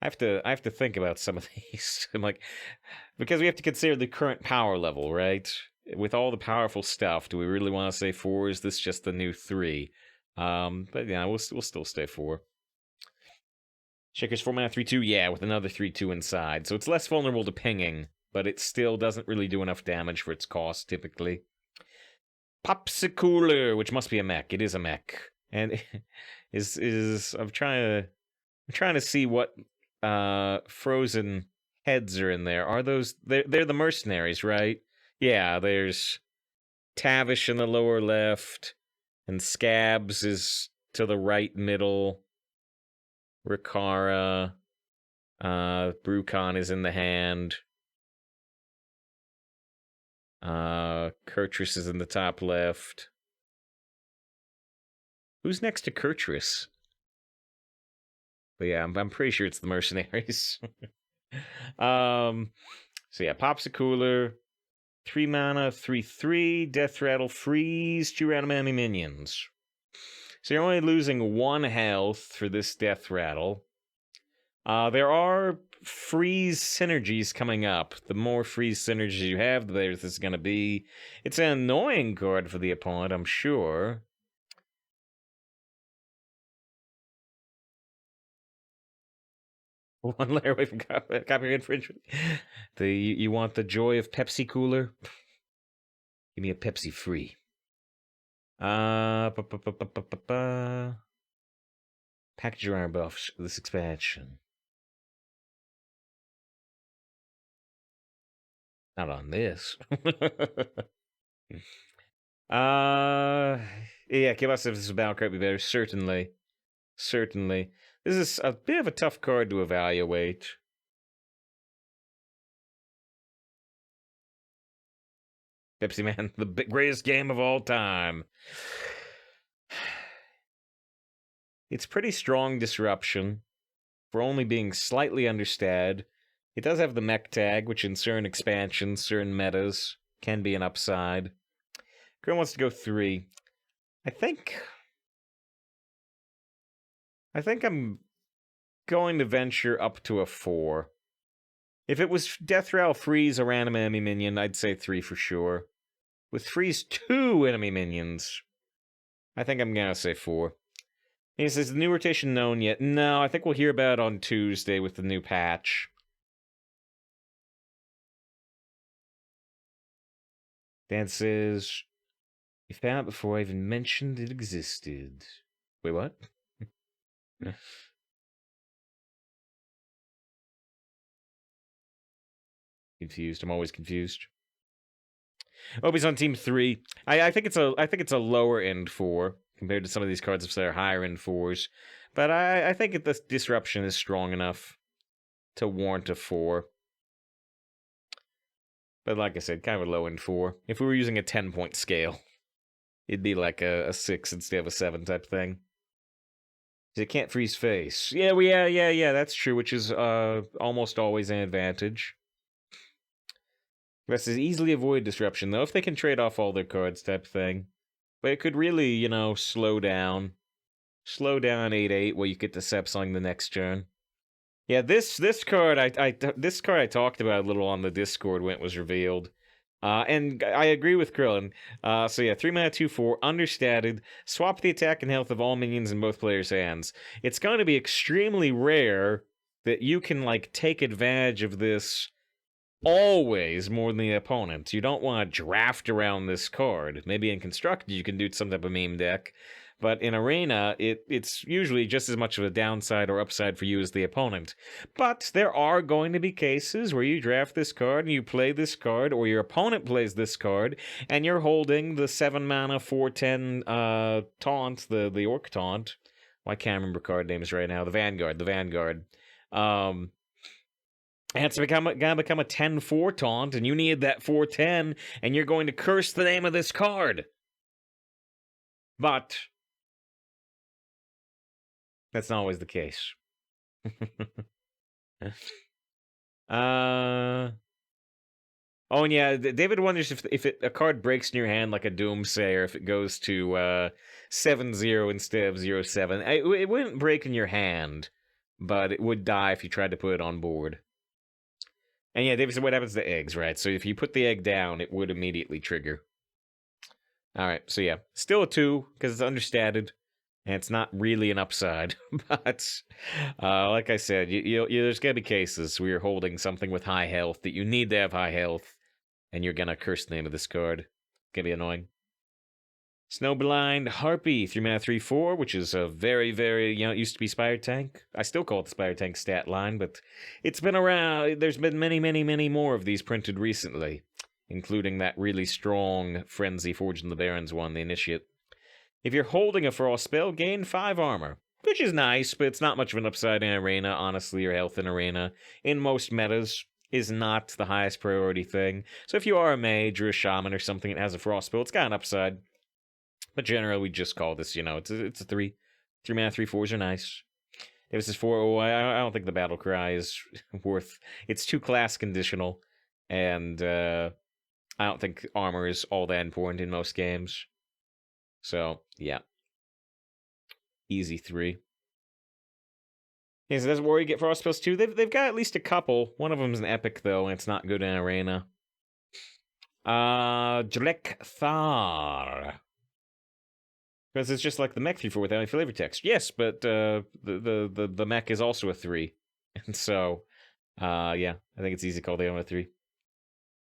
I have to think about some of these. I'm like, because we have to consider the current power level, right? With all the powerful stuff, do we really want to say 4? Is this just the new 3? But yeah, we'll still stay 4. Shaker's 4 mana 3/2, yeah, with another 3/2 inside. So it's less vulnerable to pinging, but it still doesn't really do enough damage for its cost, typically. Popsicular, which must be a mech. It is a mech. And I'm trying to see what frozen heads are in there. Are those... They're the mercenaries, right? Yeah, there's Tavish in the lower left, and Scabs is to the right middle. Rikara, Brucon is in the hand. Kurtrus is in the top left. Who's next to Kurtrus? But yeah, I'm pretty sure it's the mercenaries. So yeah, Popsicular, 3 mana, 3/3, Death Rattle, freeze, 2 random enemy minions. So you're only losing 1 health for this Death Rattle. There are freeze synergies coming up. The more freeze synergies you have, the better this is going to be. It's an annoying card for the opponent, I'm sure. One layer away from copyright infringement. You want the joy of Pepsi Cooler? Give me a Pepsi free. Package your arm buffs this expansion. Not on this. Yeah, give us if this is a battle card be better. Certainly. This is a bit of a tough card to evaluate. Pepsi Man, the greatest game of all time. It's pretty strong disruption for only being slightly understated. It does have the mech tag, which in certain expansions, certain metas, can be an upside. Grim wants to go 3. I think I'm going to venture up to a 4. If it was Death Rattle freeze a random enemy minion, I'd say 3 for sure. With freeze 2 enemy minions, I think I'm gonna say 4. He says, the new rotation known yet? No, I think we'll hear about it on Tuesday with the new patch. Dan says, you found it before I even mentioned it existed. Wait, what? Confused. I'm always confused. Obi's on team 3. I think it's a lower end 4 compared to some of these cards that are higher end 4s. But I think the disruption is strong enough to warrant a 4. But like I said, kind of a low end 4. If we were using a 10-point scale, it'd be like a 6 instead of a 7 type thing. It can't freeze face. Yeah, that's true, which is almost always an advantage. This is easily avoid disruption, though, if they can trade off all their cards type thing. But it could really, slow down. Slow down 8-8 while you get to Sepsong the next turn. Yeah, this card this card I talked about a little on the Discord when it was revealed. And I agree with Krillin. So yeah, 3 mana, 2/4, understated. Swap the attack and health of all minions in both players' hands. It's going to be extremely rare that you can take advantage of this always more than the opponent. You don't want to draft around this card. Maybe in Constructed you can do some type of meme deck. But in Arena, it's usually just as much of a downside or upside for you as the opponent. But there are going to be cases where you draft this card and you play this card, or your opponent plays this card, and you're holding the 7 mana 4/10 taunt, the Orc taunt. Well, I can't remember card names right now. The Vanguard. And it's gonna become a 10/4 taunt, and you need that 4/10, and you're going to curse the name of this card. But that's not always the case. Oh, and yeah, David wonders if a card breaks in your hand like a Doomsayer, if it goes to 7/0 instead of 0/7. It wouldn't break in your hand, but it would die if you tried to put it on board. And yeah, David said, what happens to eggs, right? So if you put the egg down, it would immediately trigger. All right, so yeah, still a 2 because it's understated. And it's not really an upside, but like I said, there's going to be cases where you're holding something with high health that you need to have high health, and you're going to curse the name of this card. It's going to be annoying. Snowblind Harpy, 3 mana, 3/4, which is a very, very, it used to be Spire Tank. I still call it the Spire Tank stat line, but it's been around. There's been many, many, many more of these printed recently, including that really strong Frenzy Forged in the Barrens one, the Initiate. If you're holding a Frost spell, gain 5 armor, which is nice, but it's not much of an upside in Arena. Honestly, your health in Arena, in most metas, is not the highest priority thing. So if you are a mage or a shaman or something that has a Frost spell, it's got an upside. But generally, we just call this, it's a 3. 3 mana, 3/4s are nice. If this is 4, I don't think the Battle Cry is worth... It's too class conditional, and I don't think armor is all that important in most games. So, yeah. Easy 3. Yeah, so that's where you get Frost spells too. They've got at least a couple. One of them is an epic, though, and it's not good in Arena. Drekthar. Because it's just like the mech 3/4 without any flavor text. Yes, but the mech is also a 3. And so, yeah, I think it's easy to call the other a 3.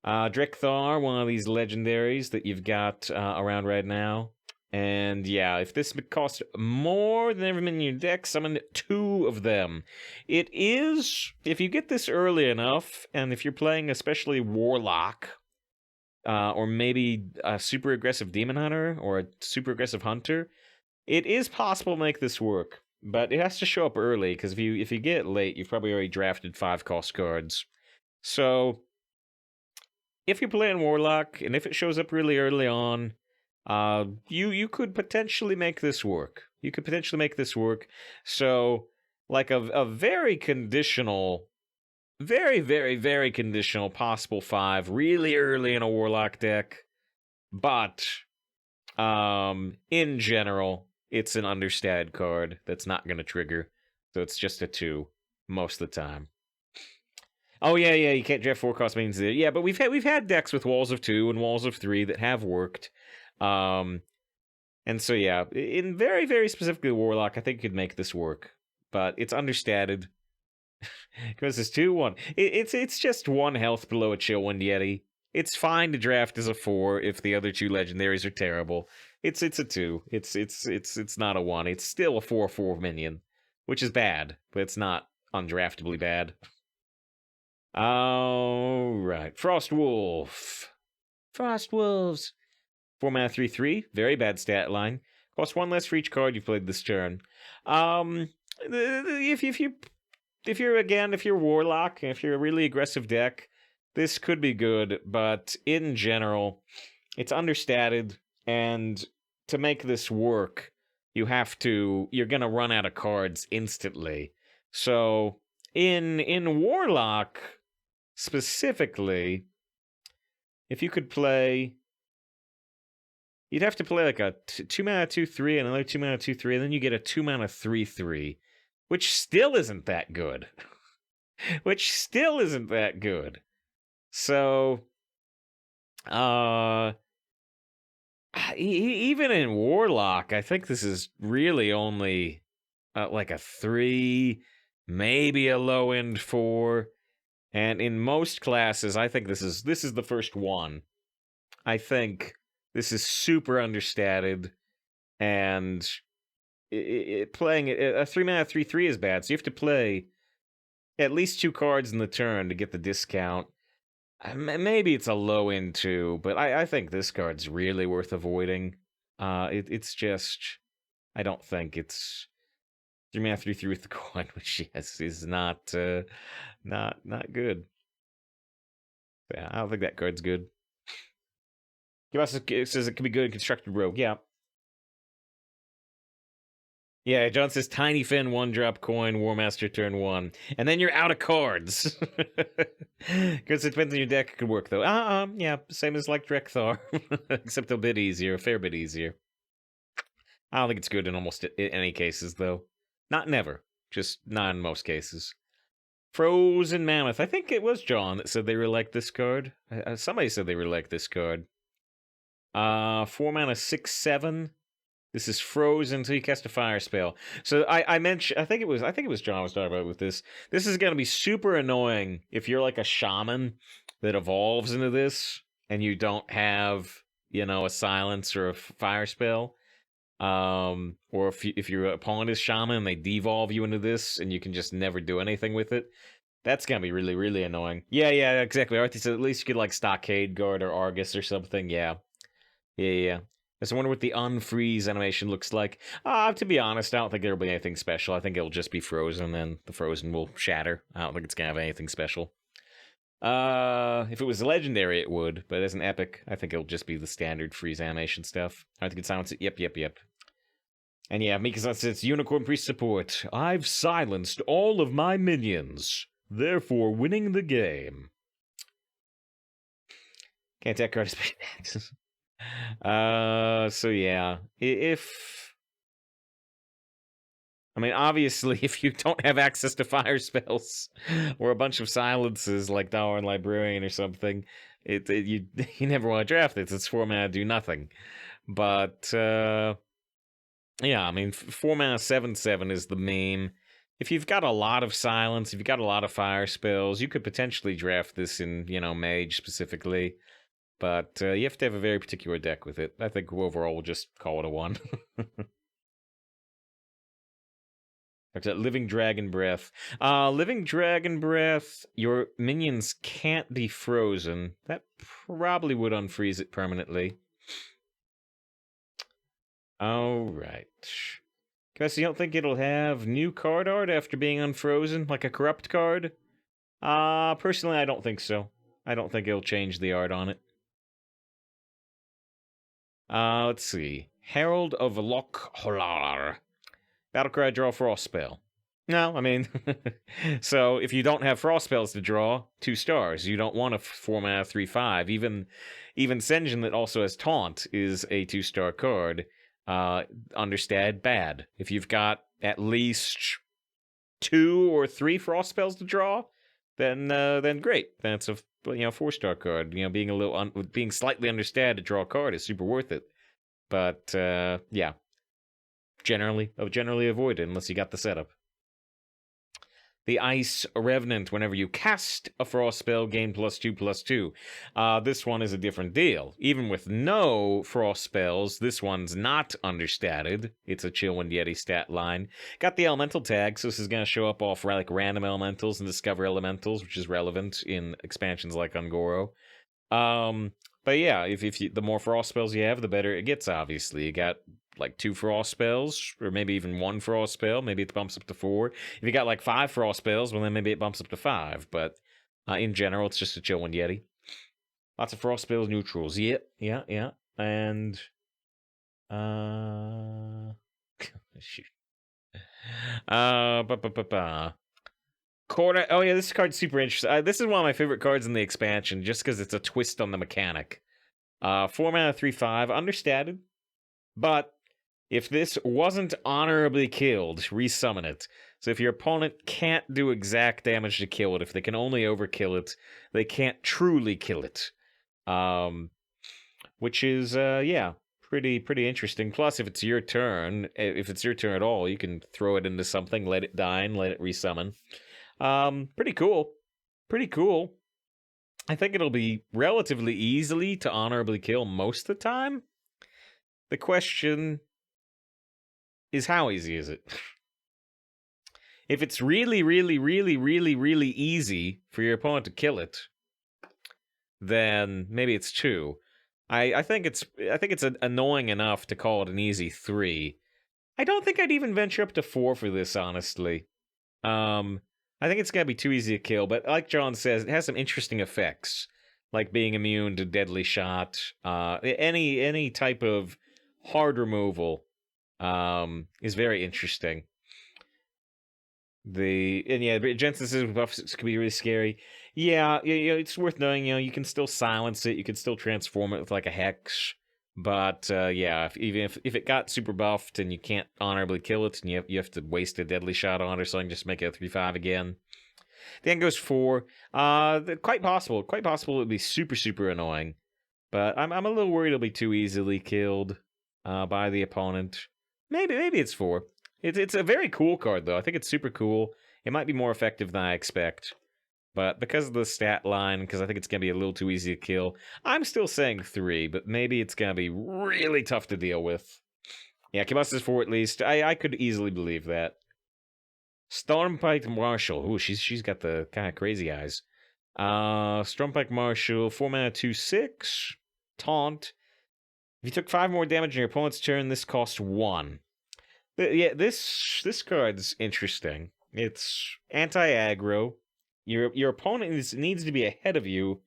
Drekthar, one of these legendaries that you've got around right now. And yeah, if this costs more than every minion in your deck, summon 2 of them. It is, if you get this early enough, and if you're playing especially Warlock, or maybe a super aggressive Demon Hunter, or a super aggressive Hunter, it is possible to make this work. But it has to show up early, because if you get it late, you've probably already drafted 5 cost cards. So, if you're playing Warlock, and if it shows up really early on, you could potentially make this work. You could potentially make this work. So, like a very conditional, very, very, very conditional possible 5 really early in a Warlock deck. But, in general, it's an understated card that's not going to trigger. So it's just a 2 most of the time. Oh yeah, you can't draft 4-cost minions there. Yeah, but we've had decks with walls of 2 and walls of 3 that have worked. And so yeah, in very, very specifically Warlock, I think you could make this work. But it's understated. Because it's 2-1. It's just 1 health below a Chillwind Yeti. It's fine to draft as a 4 if the other 2 legendaries are terrible. It's a 2. It's not a 1. It's still a 4/4 minion, which is bad, but it's not undraftably bad. Alright. Frostwolf. Frostwolves. 4 mana 3/3. Very bad stat line. Cost 1 less for each card you've played this turn. If you're Warlock, if you're a really aggressive deck, this could be good, but in general, it's understated, and to make this work, you're gonna run out of cards instantly. So, in Warlock, specifically, if you could play, you'd have to play like a 2 mana 2/3 and another 2 mana 2/3, and then you get a 2 mana 3/3, which still isn't that good. So, even in Warlock, I think this is really only like a 3, maybe a low end 4. And in most classes, I think this is the first one. I think this is super understated, and playing a 3 mana 3/3 is bad. So you have to play at least 2 cards in the turn to get the discount. Maybe it's a low end 2, but I think this card's really worth avoiding. It's just, I don't think it's 3 mana 3/3 with the coin, which yes is not good. Yeah, I don't think that card's good. It says it can be good in Constructed Rogue. Yeah. Yeah, John says Tiny Fin 1-drop coin, War Master turn 1. And then you're out of cards. Because it depends on your deck. It could work, though. Yeah, same as like Drekthar. Except a bit easier, a fair bit easier. I don't think it's good in almost any cases, though. Not never. Just not in most cases. Frozen Mammoth. I think it was John that said they really liked this card. Somebody said they really liked this card. 4 mana 6/7. This is frozen until you cast a fire spell. So I mentioned, I think it was John was talking about with this. This is going to be super annoying if you're like a shaman that evolves into this and you don't have, a silence or a fire spell. Or if your opponent is shaman and they devolve you into this and you can just never do anything with it. That's going to be really, really annoying. Yeah, exactly. Arthur said at least you could like Stockade Guard or Argus or something. Yeah. I wonder what the unfreeze animation looks like. To be honest, I don't think there'll be anything special. I think it'll just be frozen, and the frozen will shatter. I don't think it's gonna have anything special. If it was legendary, it would, but as an epic, I think it'll just be the standard freeze animation stuff. I think it sounds. Yep. And yeah, Mika-san says, Unicorn Priest support. I've silenced all of my minions, therefore winning the game. Can't attack card space. So yeah, obviously, if you don't have access to fire spells or a bunch of silences like Darwin Librarian or something, you never want to draft it. It's 4 mana, do nothing. But yeah, 4 mana 7/7 is the meme. If you've got a lot of silence, if you've got a lot of fire spells, you could potentially draft this in, Mage specifically. But you have to have a very particular deck with it. I think overall we'll just call it a 1. Living Dragon Breath. Living Dragon Breath, your minions can't be frozen. That probably would unfreeze it permanently. Alright. Guess you don't think it'll have new card art after being unfrozen, like a corrupt card? Personally, I don't think so. I don't think it'll change the art on it. Let's see. Herald of Loch-Holar. Battlecry, draw Frost spell. No, I mean, so if you don't have Frost spells to draw, 2 stars. You don't want a 4-mana 3/5. Even Sen'jin that also has Taunt is a 2-star card. Understated, bad. If you've got at least 2 or 3 Frost spells to draw, then great. That's a 4-star card. Being slightly understated to draw a card is super worth it. But yeah, generally avoid it unless you got the setup. The Ice Revenant, whenever you cast a Frost spell, gain +2/+2. This one is a different deal. Even with no Frost spells, this one's not understated. It's a Chillwind Yeti stat line. Got the Elemental tag, so this is going to show up off like random elementals and discover elementals, which is relevant in expansions like Ungoro. But yeah, if the more Frost spells you have, the better it gets, obviously. You got like 2 Frost spells, or maybe even 1 Frost spell. Maybe it bumps up to 4. If you got like 5 Frost spells, well, then maybe it bumps up to 5. But in general, it's just a Chillwind Yeti. Lots of Frost spells, neutrals. Yeah. And shoot. Corner. Oh yeah, this card's super interesting. This is one of my favorite cards in the expansion, just because it's a twist on the mechanic. 4-mana 3/5, understated, but if this wasn't honorably killed, resummon it. So if your opponent can't do exact damage to kill it, if they can only overkill it, they can't truly kill it. Which is yeah, pretty interesting. Plus, if it's your turn at all, you can throw it into something, let it die, and let it resummon. Pretty cool. I think it'll be relatively easily to honorably kill most of the time. The question is, how easy is it? If it's really easy for your opponent to kill it, then maybe it's 2. I think it's annoying enough to call it an easy 3. I don't think I'd even venture up to 4 for this, honestly. I think it's going to be too easy to kill, but like John says, it has some interesting effects, like being immune to deadly shot. Any type of hard removal is very interesting. Jensen's buffs can be really scary. Yeah, it's worth knowing. You can still silence it. You can still transform it with like a hex. But yeah, if it got super buffed and you can't honorably kill it, and you have to waste a deadly shot on it or something, just make it a 3/5 again. The end goes 4. Quite possible it would be super annoying. But I'm a little worried it'll be too easily killed by the opponent. Maybe it's 4. It's a very cool card though. I think it's super cool. It might be more effective than I expect. But because of the stat line, because I think it's going to be a little too easy to kill, I'm still saying 3, but maybe it's going to be really tough to deal with. Yeah, Kibus is 4 at least. I could easily believe that. Stormpike Marshal. Ooh, she's got the kind of crazy eyes. Stormpike Marshal, 4-mana 2/6. Taunt. If you took 5 more damage on your opponent's turn, this costs 1. Yeah, this card's interesting. It's anti-aggro. Your opponent needs to be ahead of you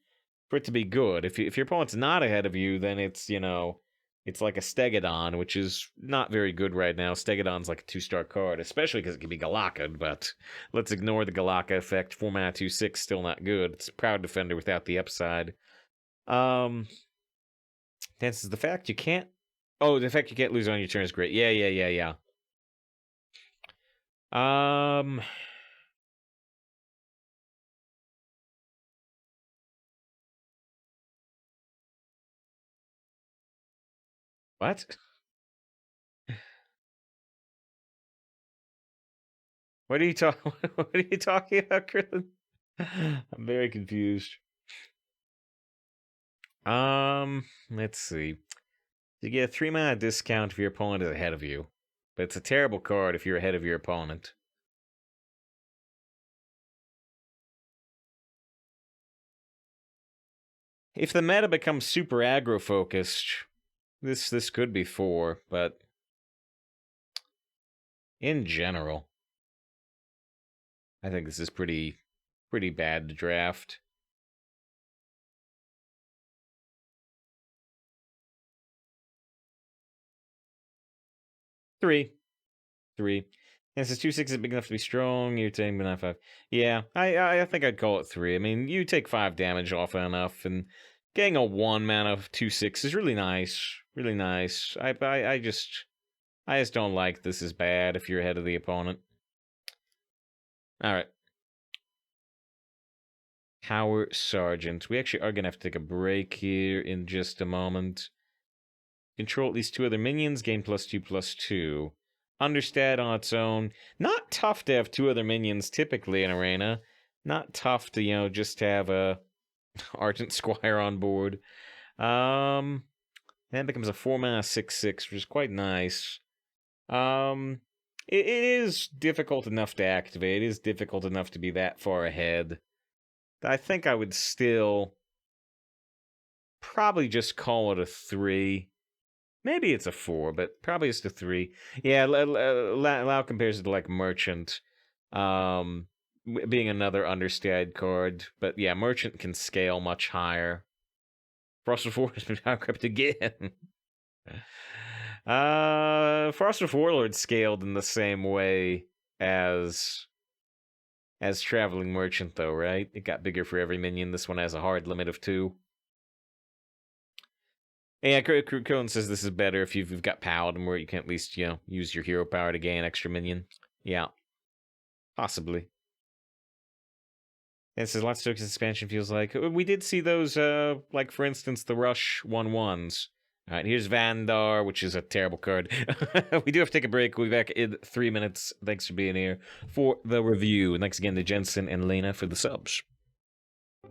for it to be good. If your opponent's not ahead of you, then it's it's like a Stegodon, which is not very good right now. Stegodon's like a 2-star card, especially because it can be Galaka'd, but let's ignore the Galaka effect. 4-mana 2/6, still not good. It's a Proud Defender without the upside. This is the fact you can't... Oh, the fact you can't lose on your turn is great. Yeah. What? What are you talking? What are you talking about, Krillin? I'm very confused. Let's see. You get a 3-mana discount if your opponent is ahead of you, but it's a terrible card if you're ahead of your opponent. If the meta becomes super aggro focused, this could be 4, but in general, I think this is pretty bad to draft. 3. 3. And since 2/6 is big enough to be strong, you're taking but not 5. Yeah, I think I'd call it 3. I mean, you take 5 damage off enough, and getting a 1 mana 2/6 is really nice. Really nice. I just don't like this is bad if you're ahead of the opponent. Alright. Power Sergeant. We actually are going to have to take a break here in just a moment. Control at least 2 other minions, gain +2/+2. Understat on its own. Not tough to have 2 other minions typically in Arena. Not tough to, just have a Argent Squire on board. Then it becomes a 4 mana 6/6, which is quite nice. It is difficult enough to activate. It is difficult enough to be that far ahead. I think I would still probably just call it a 3. Maybe it's a 4, but probably it's a 3. Yeah, Lao compares it to like Merchant, being another understated card. But yeah, Merchant can scale much higher. Frosted Warlord has been power-crept again. Frosted Warlord scaled in the same way as Traveling Merchant, though, right? It got bigger for every minion. This one has a hard limit of 2. Yeah, Cohen says this is better if you've got Paladin, where you can at least, use your hero power to gain extra minion. Yeah. Possibly. It says lots of tokens expansion feels like. We did see those, like, for instance, the Rush 1/1s. Alright, here's Vandar, which is a terrible card. We do have to take a break. We'll be back in 3 minutes. Thanks for being here for the review. And thanks again to Jensen and Lena for the subs.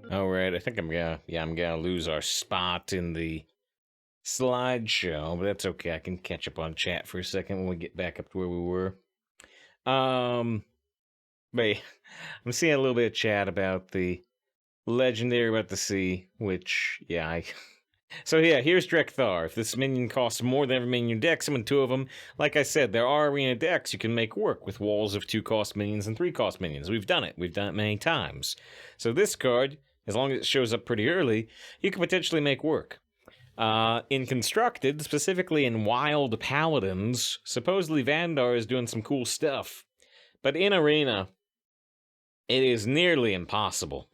Alright, I think I'm gonna lose our spot in the slideshow, but that's okay. I can catch up on chat for a second when we get back up to where we were. But I'm seeing a little bit of chat about the legendary about the sea, which, So yeah, here's Drekthar. If this minion costs more than every minion deck, summon 2 of them. Like I said, there are arena decks you can make work with walls of 2-cost minions and 3-cost minions. We've done it. We've done it many times. So this card, as long as it shows up pretty early, you can potentially make work. In Constructed, specifically in Wild Paladins, supposedly Vandar is doing some cool stuff. But in Arena, it is nearly impossible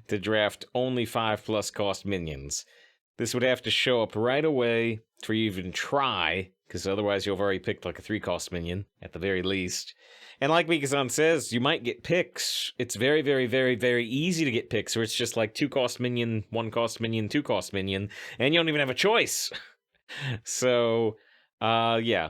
to draft only 5+ cost minions. This would have to show up right away for you to even try, because otherwise you'll have already picked like a 3-cost minion, at the very least. And like Mikazan says, you might get picks. It's very, very, very, very easy to get picks, where it's just like 2-cost minion, 1-cost minion, 2-cost minion, and you don't even have a choice. So, yeah.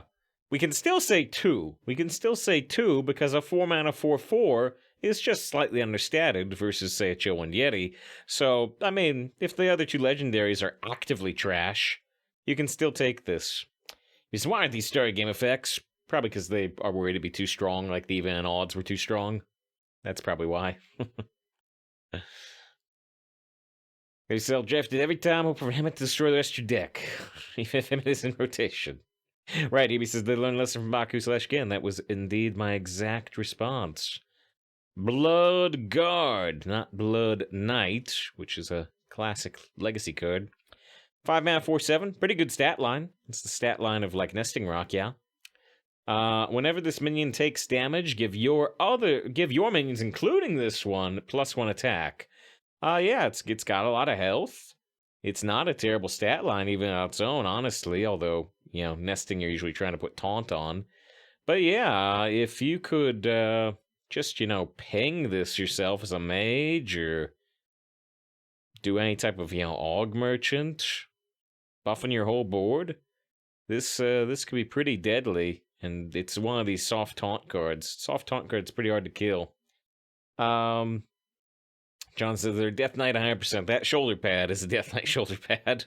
We can still say 2. We can still say 2, because a 4-mana 4/4 is just slightly understated versus, say, a Chill-Wind Yeti. So, I mean, if the other 2 legendaries are actively trash, you can still take this. Because why aren't these story game effects? Probably because they are worried to be too strong, like the even and odds were too strong. That's probably why. They sell drafted every time, hope for him to destroy the rest of your deck, even if it is in rotation. Right, Ivis says they learned a lesson from Baku/Gen. That was indeed my exact response. Blood Guard, not Blood Knight, which is a classic legacy card. 5 mana 4/7, pretty good stat line. It's the stat line of like Nesting Rock, yeah. Whenever this minion takes damage, give your minions, including this one, +1 attack. Yeah, it's got a lot of health. It's not a terrible stat line even on its own, honestly, although, nesting you're usually trying to put taunt on. But yeah, if you could just, ping this yourself as a mage, or do any type of, Aug Merchant, buffing your whole board, this could be pretty deadly. And it's one of these soft taunt cards. Soft taunt cards pretty hard to kill. John says they're Death Knight 100%. That shoulder pad is a Death Knight shoulder pad.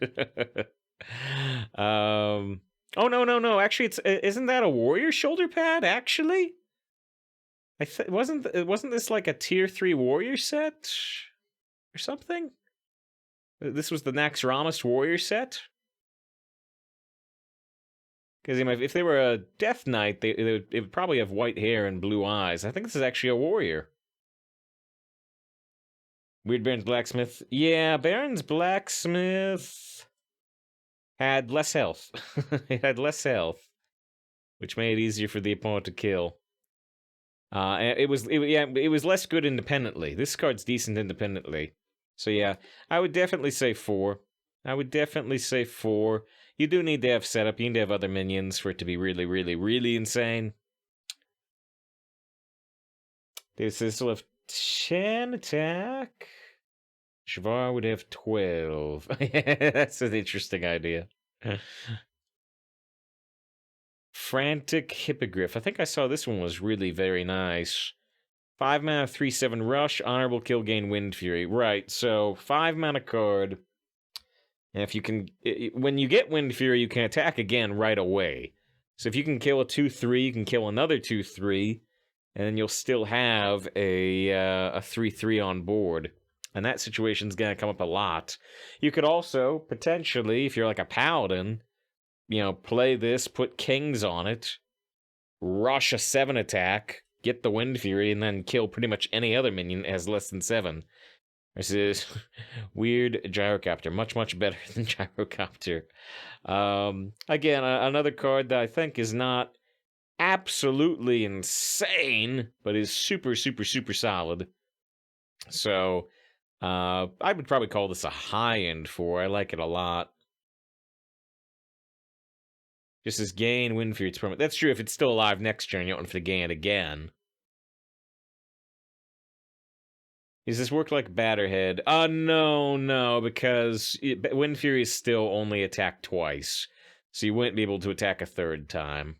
Oh no. Actually, isn't that a warrior shoulder pad? Actually, wasn't this like a tier 3 warrior set or something? This was the Naxxramas warrior set. Because if they were a Death Knight, it would probably have white hair and blue eyes. I think this is actually a warrior. Weird Baron's Blacksmith. Yeah, Baron's Blacksmith had less health. It had less health. which made it easier for the opponent to kill. It was less good independently. This card's decent independently. So yeah, I would definitely say 4. I would definitely say 4. You do need to have setup. You need to have other minions for it to be really, really, really insane. This will have 10 attack. Shavar would have 12. That's an interesting idea. Frantic Hippogriff. I think I saw this one was really very nice. 5 mana, 3/7 rush, honorable kill, gain Wind Fury. Right, so 5 mana card. And if you can, when you get Wind Fury, you can attack again right away. So if you can kill a 2/3, you can kill another 2/3, and then you'll still have a 3/3 on board. And that situation's gonna come up a lot. You could also, potentially, if you're like a paladin, you know, play this, put kings on it, rush a 7 attack, get the Wind Fury, and then kill pretty much any other minion that has less than 7. This is weird Gyrocopter. Much, much better than Gyrocopter. Again, another card that I think is not absolutely insane, but is super, super, super solid. So, I would probably call this a high-end 4. I like it a lot. Just as gain, Wind Fury, it's permanent. That's true, if it's still alive next turn, you don't have to gain it again. Does this work like Batterhead? No, because Wind Fury is still only attacked twice. So you wouldn't be able to attack a 3rd time.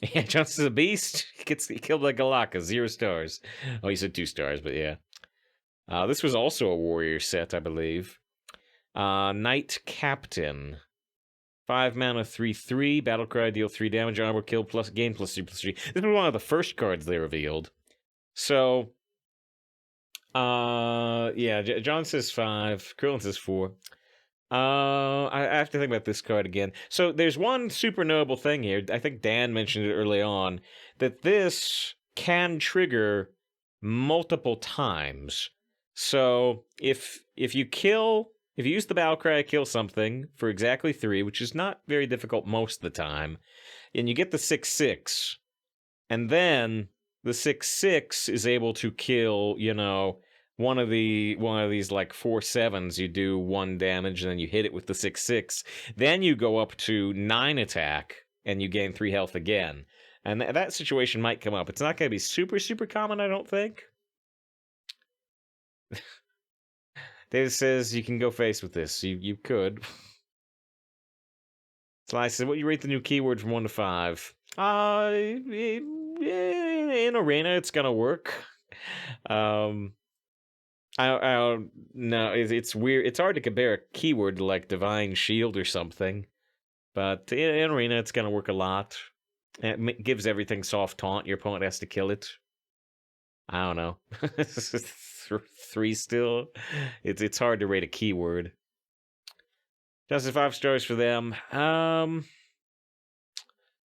Yeah, Johnson's a beast. He killed like Galaka, 0 stars. Oh, he said 2 stars, but yeah. This was also a warrior set, I believe. Knight Captain. 5 mana, 3/3. Battlecry, deal 3 damage, armor kill, plus gain +3/+3. This was one of the first cards they revealed. So, yeah, John says 5. Krillin says 4. I have to think about this card again. So there's one super notable thing here. I think Dan mentioned it early on, that this can trigger multiple times. So if you use the Battlecry to kill something for exactly 3, which is not very difficult most of the time, and you get the 6/6, and then the 6/6 is able to kill, you know, one of these like 4/7s, you do 1 damage, and then you hit it with the 6/6. Then you go up to 9 attack, and you gain 3 health again. And that situation might come up. It's not going to be super, super common, I don't think. David says you can go face with this. You could. Sly says, what do you rate the new keyword from 1 to 5? In Arena, it's gonna work. I don't know. It's weird. It's hard to compare a keyword to like Divine Shield or something. But in Arena, it's gonna work a lot. It gives everything soft taunt. Your opponent has to kill it. I don't know. 3 still. It's hard to rate a keyword. Just 5 stars for them.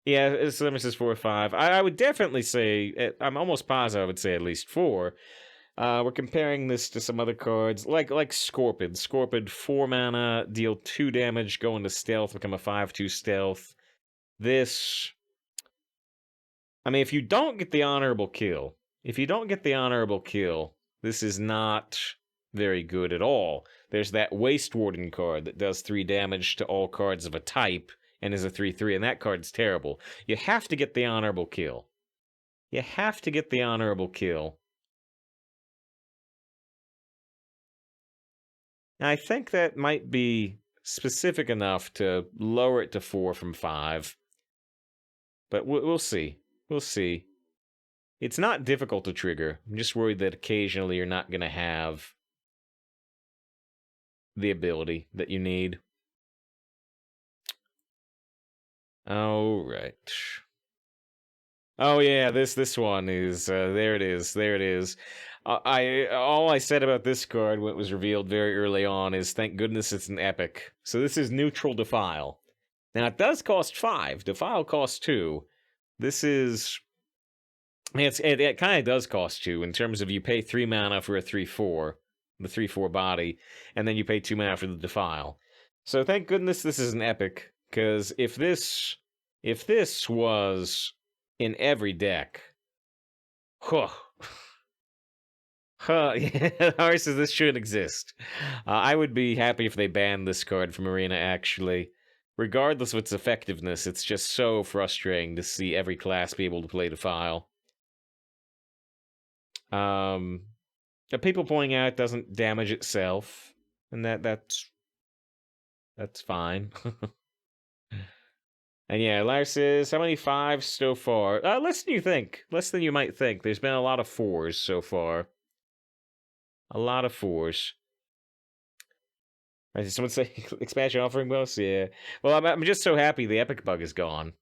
Yeah, Slimmer says 4 or 5. I would definitely say, I'm almost positive I would say at least 4. We're comparing this to some other cards, like Scorpid. Scorpid, 4 mana, deal 2 damage, go into stealth, become a 5/2 stealth. This, I mean, if you don't get the honorable kill, this is not very good at all. There's that Waste Warden card that does 3 damage to all cards of a type and is a 3/3, and that card's terrible. You have to get the honorable kill. I think that might be specific enough to lower it to 4 from 5. But we'll see. It's not difficult to trigger. I'm just worried that occasionally you're not going to have the ability that you need. All right. Oh yeah, this one is there it is. All I said about this card when it was revealed very early on is thank goodness it's an epic. So this is Neutral Defile. Now it does cost 5. Defile costs 2. This is, it kind of does cost 2 in terms of you pay 3 mana for a 3/4, the 3/4 body, and then you pay 2 mana for the Defile. So thank goodness this is an epic, because if if this was in every deck, huh. Yeah, Harris says this shouldn't exist. I would be happy if they banned this card from Arena, actually. Regardless of its effectiveness, it's just so frustrating to see every class be able to play Defile. People pointing out it doesn't damage itself, and that's fine. And yeah, Lars says, how many 5s so far? Less than you think. Less than you might think. There's been a lot of 4s so far. A lot of 4s. Did someone say expansion offering bonus? Yeah. Well, I'm just so happy the epic bug is gone.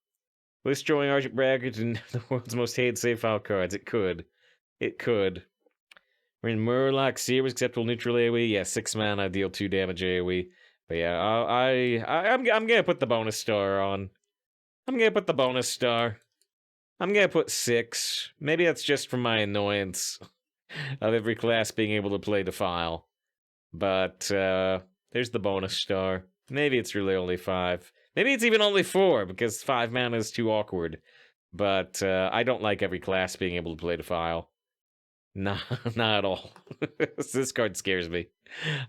List drawing Argent Braggart and the world's most hated save file cards. It could. It could. We're in Murloc, Sears, acceptable neutral AoE. Yeah, 6 mana, deal 2 damage AoE. But yeah, I'm gonna put the bonus star on. I'm gonna put the bonus star. I'm gonna put 6. Maybe that's just from my annoyance of every class being able to play Defile. But there's the bonus star. Maybe it's really only 5. Maybe it's even only 4 because 5 mana is too awkward. But I don't like every class being able to play Defile. Nah, not at all. This card scares me.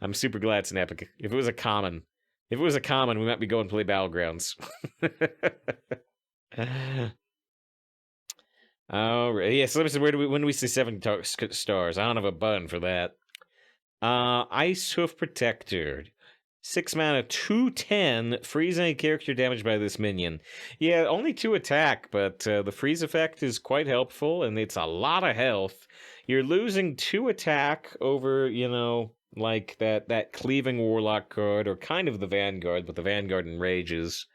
I'm super glad it's an epic. If it was a common, we might be going to play Battlegrounds. Alright, yeah, so let me see, when do we see 7 stars? I don't have a button for that. Ice Hoof Protector. 6 mana, 2/10, freeze any character damaged by this minion. Yeah, only 2 attack, but the freeze effect is quite helpful, and it's a lot of health. You're losing 2 attack over, you know, like that Cleaving Warlock card, or kind of the Vanguard, but the Vanguard enrages.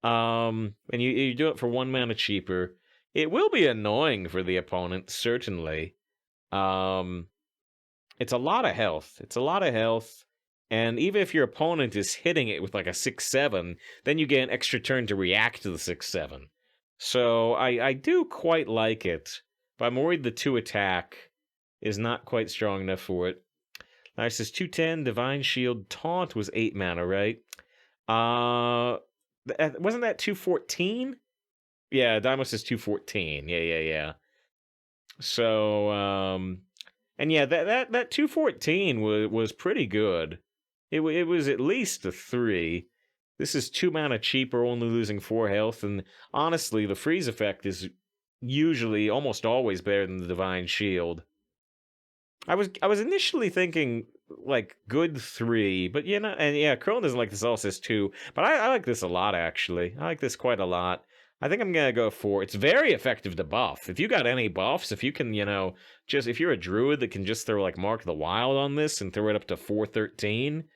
And you do it for 1 mana cheaper. It will be annoying for the opponent, certainly. It's a lot of health. And even if your opponent is hitting it with like a 6/7, then you get an extra turn to react to the 6/7. So I do quite like it, but I'm worried the 2 attack is not quite strong enough for it. Nice, says 2/10, Divine Shield, Taunt was 8 mana, right? Wasn't that 2/14? Yeah, Daimos is 2/14. Yeah. So, and yeah, that 2/14 was pretty good. It was at least a 3. This is 2 mana cheaper, only losing 4 health, and honestly, the freeze effect is usually almost always better than the Divine Shield. I was initially thinking like good 3, but you know, and yeah, Krillin doesn't like this, also says 2, but I like this a lot, actually. I like this quite a lot. I think I'm gonna go 4. It's very effective to buff. If you got any buffs, if you can, you know, if you're a druid that can just throw like Mark the Wild on this and throw it up to 4/13,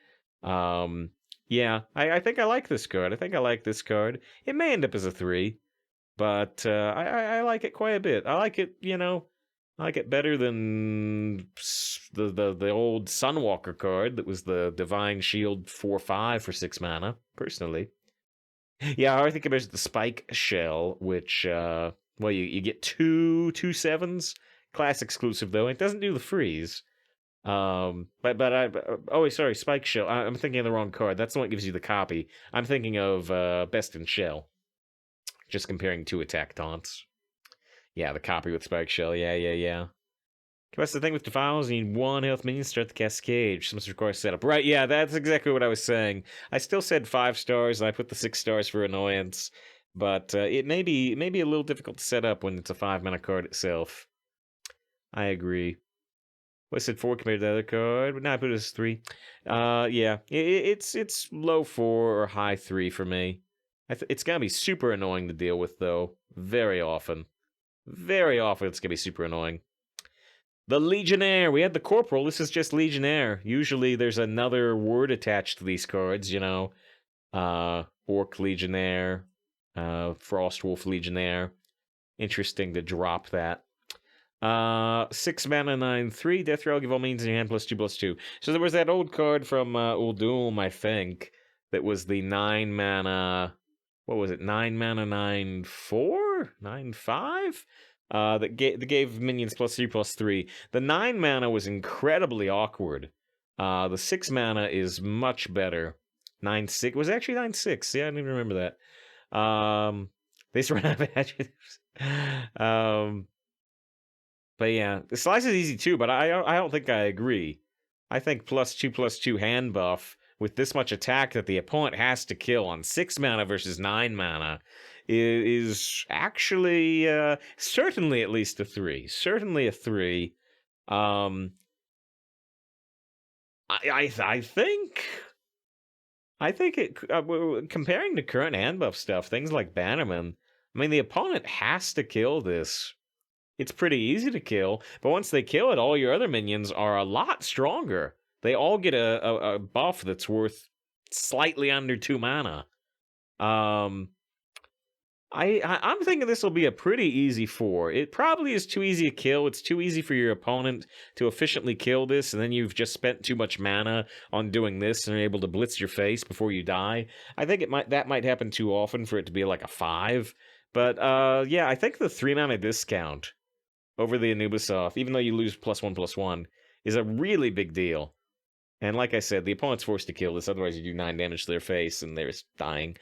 yeah, I think I like this card. It may end up as a 3, but I like it quite a bit. I like it, you know, I like it better than the old Sunwalker card that was the Divine Shield 4/5 for 6 mana, personally. Yeah, I think it compares the Spike Shell, which, well, you get two 7s. Class exclusive, though. It doesn't do the freeze. Sorry, Spike Shell. I'm thinking of the wrong card. That's the one that gives you the copy. I'm thinking of Best in Shell. Just comparing 2 attack taunts. Yeah, the copy with Spike Shell. Yeah. That's the thing with Defiles, you need 1 health minion to start the Cascade. Some require setup. Right, yeah, that's exactly what I was saying. I still said 5 stars, and I put the 6 stars for annoyance. But it may be a little difficult to set up when it's a 5-mana card itself. I agree. What's it 4 compared to the other card? But now I put it as 3. Yeah, it's low 4 or high 3 for me. It's gonna be super annoying to deal with, though. Very often. It's gonna be super annoying. The Legionnaire. We had the Corporal. This is just Legionnaire. Usually there's another word attached to these cards, you know. Orc Legionnaire. Frostwolf Legionnaire. Interesting to drop that. 6 mana, 9/3. Death Row, give all means in your hand +2/+2. So there was that old card from Uldum, I think, that was the 9 mana. What was it? 9 mana, 9/4? 9/5? That gave minions +3/+3. The 9 mana was incredibly awkward. The 6 mana is much better. 9/6 was actually 9/6. Yeah, I didn't even remember that. They just run out of adjectives. But yeah, the slice is easy too, but I don't think I agree. I think +2/+2 hand buff with this much attack that the opponent has to kill on 6 mana versus 9 mana is actually certainly at least a 3. Certainly a 3. I think it comparing to current hand buff stuff, things like Bannerman. I mean, the opponent has to kill this. It's pretty easy to kill, but once they kill it, all your other minions are a lot stronger. They all get a buff that's worth slightly under 2 mana. I'm thinking this will be a pretty easy 4. It probably is too easy to kill. It's too easy for your opponent to efficiently kill this, and then you've just spent too much mana on doing this and are able to blitz your face before you die. I think that might happen too often for it to be like a 5. But yeah, I think the 3 mana discount over the Anubisoth, even though you lose +1/+1, is a really big deal. And like I said, the opponent's forced to kill this, otherwise you do 9 damage to their face and they're just dying.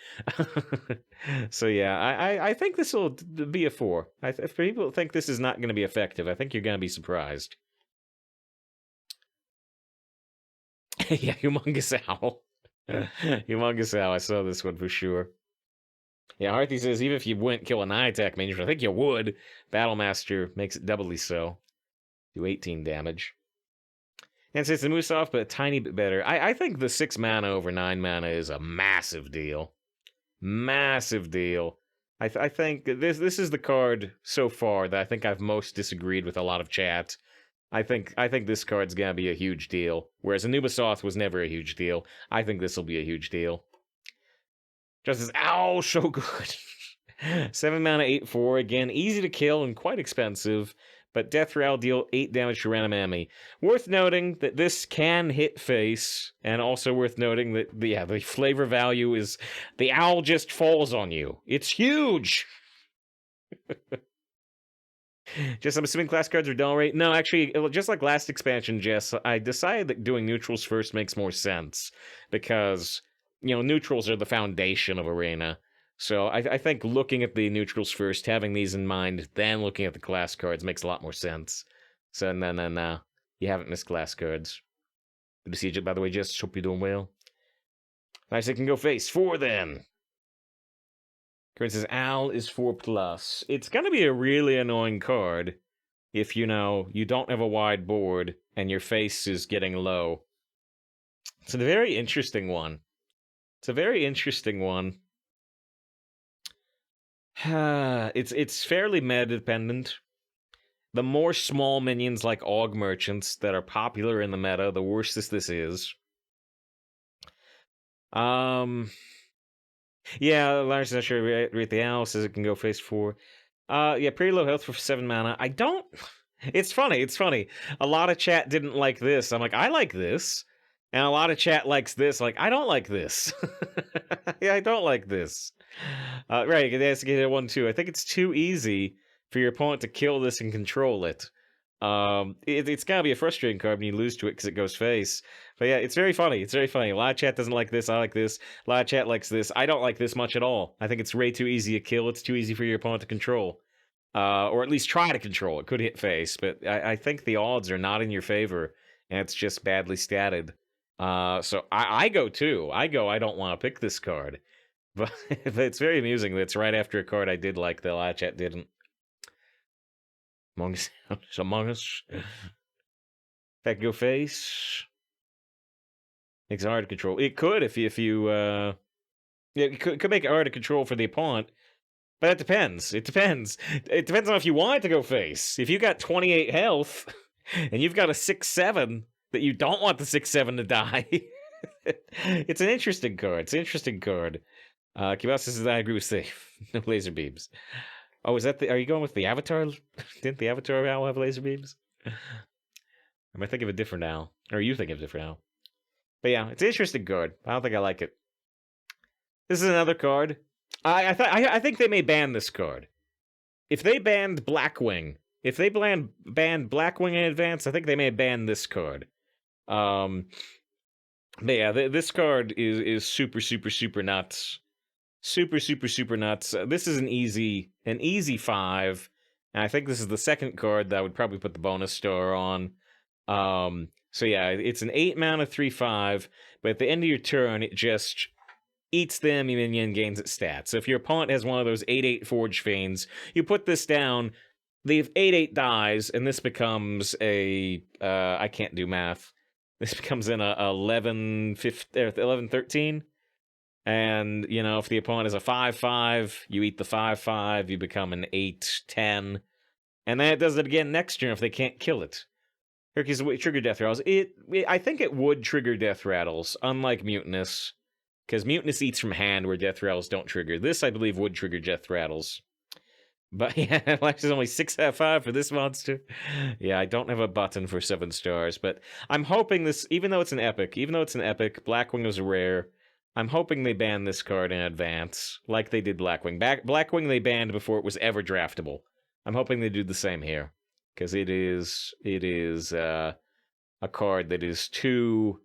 So yeah, I think this will be a 4. If people think this is not going to be effective, I think you're going to be surprised. Yeah, Humongous Owl. Humongous Owl, I saw this one for sure. Yeah, Hearthy says, even if you wouldn't kill a 9 attack minion, I think you would. Battlemaster makes it doubly so. Do 18 damage. And since the moves off, but a tiny bit better. I think the 6 mana over 9 mana is a massive deal. Massive deal. I think this is the card so far that I think I've most disagreed with a lot of chat. I think this card's gonna be a huge deal. Whereas Anubisoth was never a huge deal. I think this will be a huge deal. Just as ow, so good. 7 mana, 8/4. Again, easy to kill and quite expensive. But Death Rattle deal 8 damage to random enemy. Worth noting that this can hit face, and also worth noting that the flavor value is the owl just falls on you. It's huge. Jess, I'm assuming class cards are dull rate. No, actually, just like last expansion, Jess, I decided that doing neutrals first makes more sense because neutrals are the foundation of Arena. So I think looking at the neutrals first, having these in mind, then looking at the class cards makes a lot more sense. So no, you haven't missed class cards. Good to see you, by the way, Jess. Hope you're doing well. Nice, it can go face 4 then. Current says Owl is 4+. It's gonna be a really annoying card if you don't have a wide board and your face is getting low. It's a very interesting one. It's fairly meta dependent. The more small minions like Aug Merchants that are popular in the meta, the worse this is. Yeah, Lars is not sure. Rate the Owl says it can go face 4. Yeah, pretty low health for 7 mana. I don't. It's funny. A lot of chat didn't like this. I'm like, I like this. And a lot of chat likes this. Like, I don't like this. Yeah, I don't like this. Right, you can ask get one too. I think it's too easy for your opponent to kill this and control it. It's gotta be a frustrating card when you lose to it because it goes face. But yeah, it's very funny. A lot of chat doesn't like this. I like this. A lot of chat likes this. I don't like this much at all. I think it's way too easy to kill. It's too easy for your opponent to control. Or at least try to control. It could hit face, but I think the odds are not in your favor, and it's just badly statted. So I go too. I don't want to pick this card. But it's very amusing that it's right after a card I did like that a lot of chat didn't. Among Us. That go face. Makes it hard to control. It could if you it could make it hard to control for the opponent. But it depends. It depends on if you want it to go face. If you got 28 health and you've got a 6/7 that you don't want the 6/7 to die. It's an interesting card. Kibas says I agree with safe. No laser beams. Oh, is that are you going with the Avatar? Didn't the Avatar owl have laser beams? Am I thinking of a different owl? Or are you thinking of a different owl? But yeah, it's an interesting card. I don't think I like it. This is another card. I think they may ban this card. If they banned Blackwing, banned Blackwing in advance, I think they may ban this card. But yeah, this card is super, super, super nuts. Super, super, super nuts. This is an easy 5. And I think this is the second card that I would probably put the bonus star on. So yeah, it's an 8 mana 3/5, but at the end of your turn, it just eats the enemy minion, gains its stats. So if your opponent has one of those 8/8 Forge Fiends, you put this down, the 8/8 dies, and this becomes a I can't do math. This becomes an 11/13. And, you know, if the opponent is a 5/5, you eat the 5/5, you become an 8/10. And then it does it again next turn if they can't kill it. Hercules trigger death rattles. I think it would trigger death rattles, unlike Mutinous. Because Mutinous eats from hand where death rattles don't trigger. This, I believe, would trigger death rattles. But yeah, life is only 6 out of 5 for this monster. Yeah, I don't have a button for 7 stars, but I'm hoping this, even though it's an epic, Blackwing was a rare, I'm hoping they ban this card in advance, like they did Blackwing. Blackwing they banned before it was ever draftable. I'm hoping they do the same here, because it is a card that is too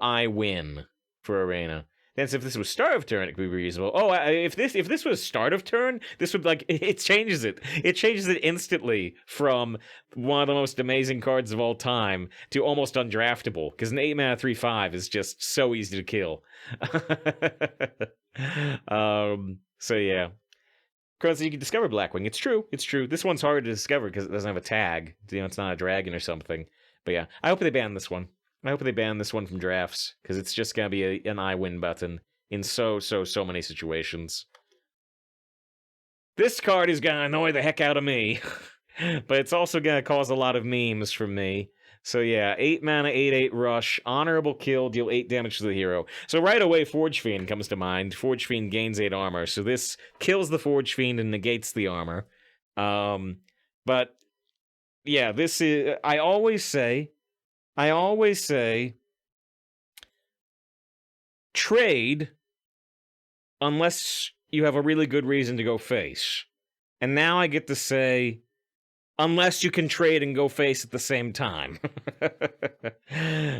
I win for Arena. Then if this was start of turn, it could be reasonable. Oh, if this was start of turn, this would it changes it. It changes it instantly from one of the most amazing cards of all time to almost undraftable, because an 8 mana 3/5 is just so easy to kill. So yeah. Because you can discover Blackwing. It's true. This one's hard to discover because it doesn't have a tag. You know, it's not a dragon or something. But yeah, I hope they ban this one. I hope they ban this one from drafts, because it's just going to be an I win button in so many situations. This card is going to annoy the heck out of me, but it's also going to cause a lot of memes from me. So yeah, 8 mana, 8/8 rush, honorable kill, deal 8 damage to the hero. So right away, Forge Fiend comes to mind. Forge Fiend gains 8 armor, so this kills the Forge Fiend and negates the armor. But yeah, this is, I always say, trade unless you have a really good reason to go face. And now I get to say, unless you can trade and go face at the same time.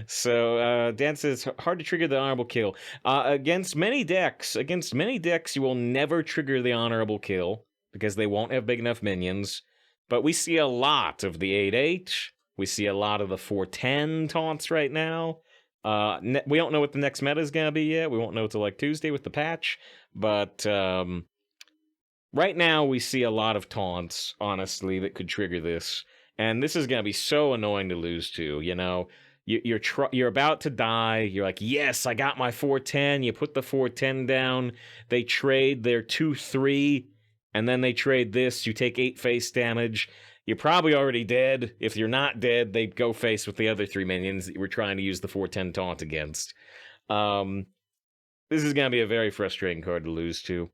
So, Dan says, hard to trigger the honorable kill. Against many decks, you will never trigger the honorable kill, because they won't have big enough minions. But we see a lot of the 8/8. We see a lot of the 4/10 taunts right now. We don't know what the next meta is going to be yet. We won't know until like Tuesday with the patch. But right now we see a lot of taunts, honestly, that could trigger this. And this is going to be so annoying to lose to, you know. You're about to die. You're like, yes, I got my 4/10. You put the 4/10 down. They trade their 2/3. And then they trade this. You take 8 face damage. You're probably already dead. If you're not dead, they go face with the other 3 minions that you were trying to use the 4/10 taunt against. This is going to be a very frustrating card to lose to.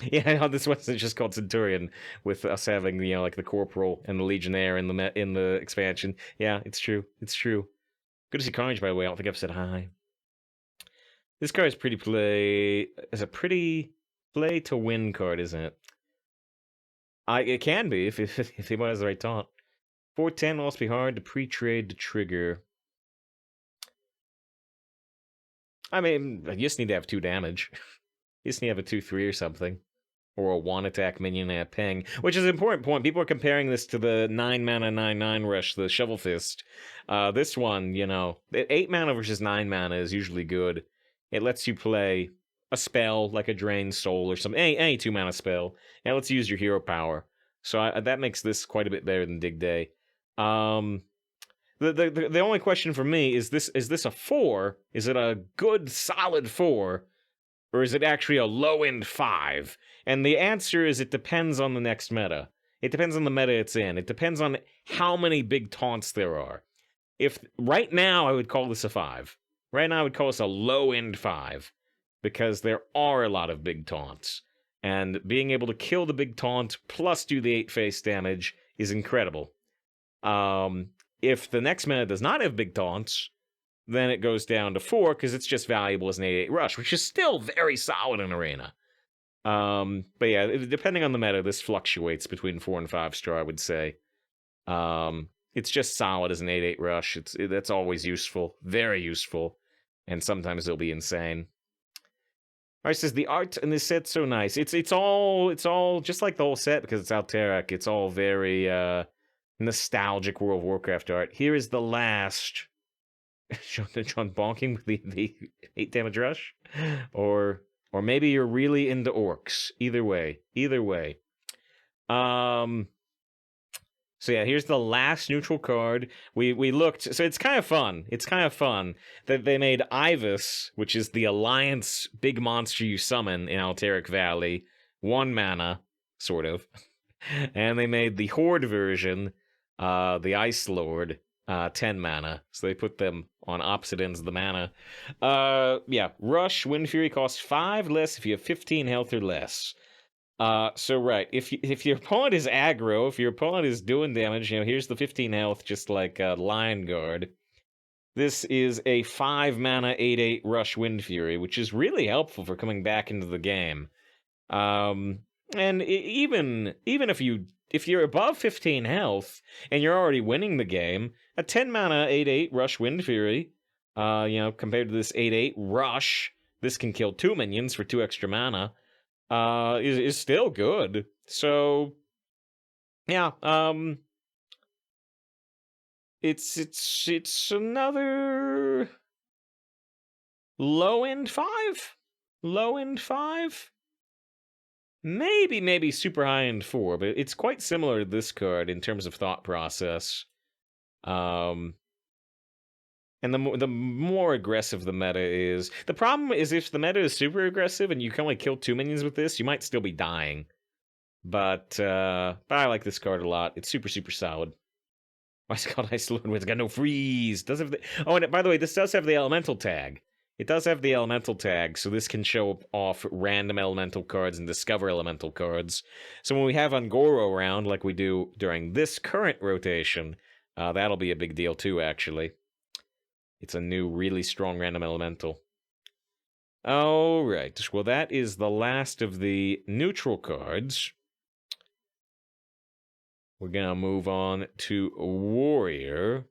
Yeah, this wasn't just called Centurion, with us having, you know, like the Corporal and the Legionnaire in the expansion. Yeah, it's true. Good to see Carnage, by the way. I don't think I've said hi. This card is a pretty play to win card, isn't it? It can be if anyone has the right taunt. 4/10 will also be hard to pre-trade to trigger. I mean, you just need to have 2 damage. You just need to have a 2/3 or something. Or a 1 attack minion and a ping. Which is an important point. People are comparing this to the 9 mana 9/9 rush, the Shovel Fist. This one, you know, 8 mana versus 9 mana is usually good. It lets you play a spell like a Drain Soul or something, any 2 mana spell, and it lets you use your hero power. So that makes this quite a bit better than Dig Day. The only question for me is this a 4? Is it a good solid 4, or is it actually a low end 5? And the answer is it depends on the next meta. It depends on the meta it's in. It depends on how many big taunts there are. If right now I would call this a 5. Right now I would call this a low end 5. Because there are a lot of big taunts. And being able to kill the big taunt plus do the 8 face damage is incredible. If the next meta does not have big taunts, then it goes down to 4 because it's just valuable as an 8/8 rush, which is still very solid in Arena. But yeah, depending on the meta, this fluctuates between 4 and 5 star, I would say. It's just solid as an 8/8 rush. That's always useful, very useful, and sometimes it'll be insane. Alright, says the art in this set's so nice. It's all just like the whole set because it's Alterac. It's all very nostalgic World of Warcraft art. Here is the last. John bonking with the 8 damage rush, or maybe you're really into orcs. Either way. So yeah, here's the last neutral card. We looked, so it's kind of fun. It's kind of fun that they made Ivis, which is the Alliance big monster you summon in Alterac Valley, 1 mana, sort of. And they made the Horde version, the Ice Lord, 10 mana. So they put them on opposite ends of the mana. Yeah, Rush, Wind Fury costs 5 less if you have 15 health or less. So right, if your opponent is aggro, if your opponent is doing damage, here's the 15 health, just like Lion Guard. This is a 5 mana 8/8 Rush Wind Fury, which is really helpful for coming back into the game. And even if you're above 15 health and you're already winning the game, a 10 mana 8/8 Rush Wind Fury, compared to this 8/8 Rush, this can kill 2 minions for 2 extra mana. Is still good. So yeah, it's another low end 5, maybe super high end 4, but it's quite similar to this card in terms of thought process. And the more aggressive the meta is. The problem is if the meta is super aggressive and you can only kill 2 minions with this, you might still be dying. But I like this card a lot. It's super solid. Why is it called Ice Lord when it's got no freeze? Does have the... Oh, and by the way, this does have the elemental tag. It does have the elemental tag, so this can show off random elemental cards and discover elemental cards. So when we have Ungoro around, like we do during this current rotation, that'll be a big deal too, actually. It's a new, really strong random elemental. Alright, well that is the last of the neutral cards. We're gonna move on to Warrior.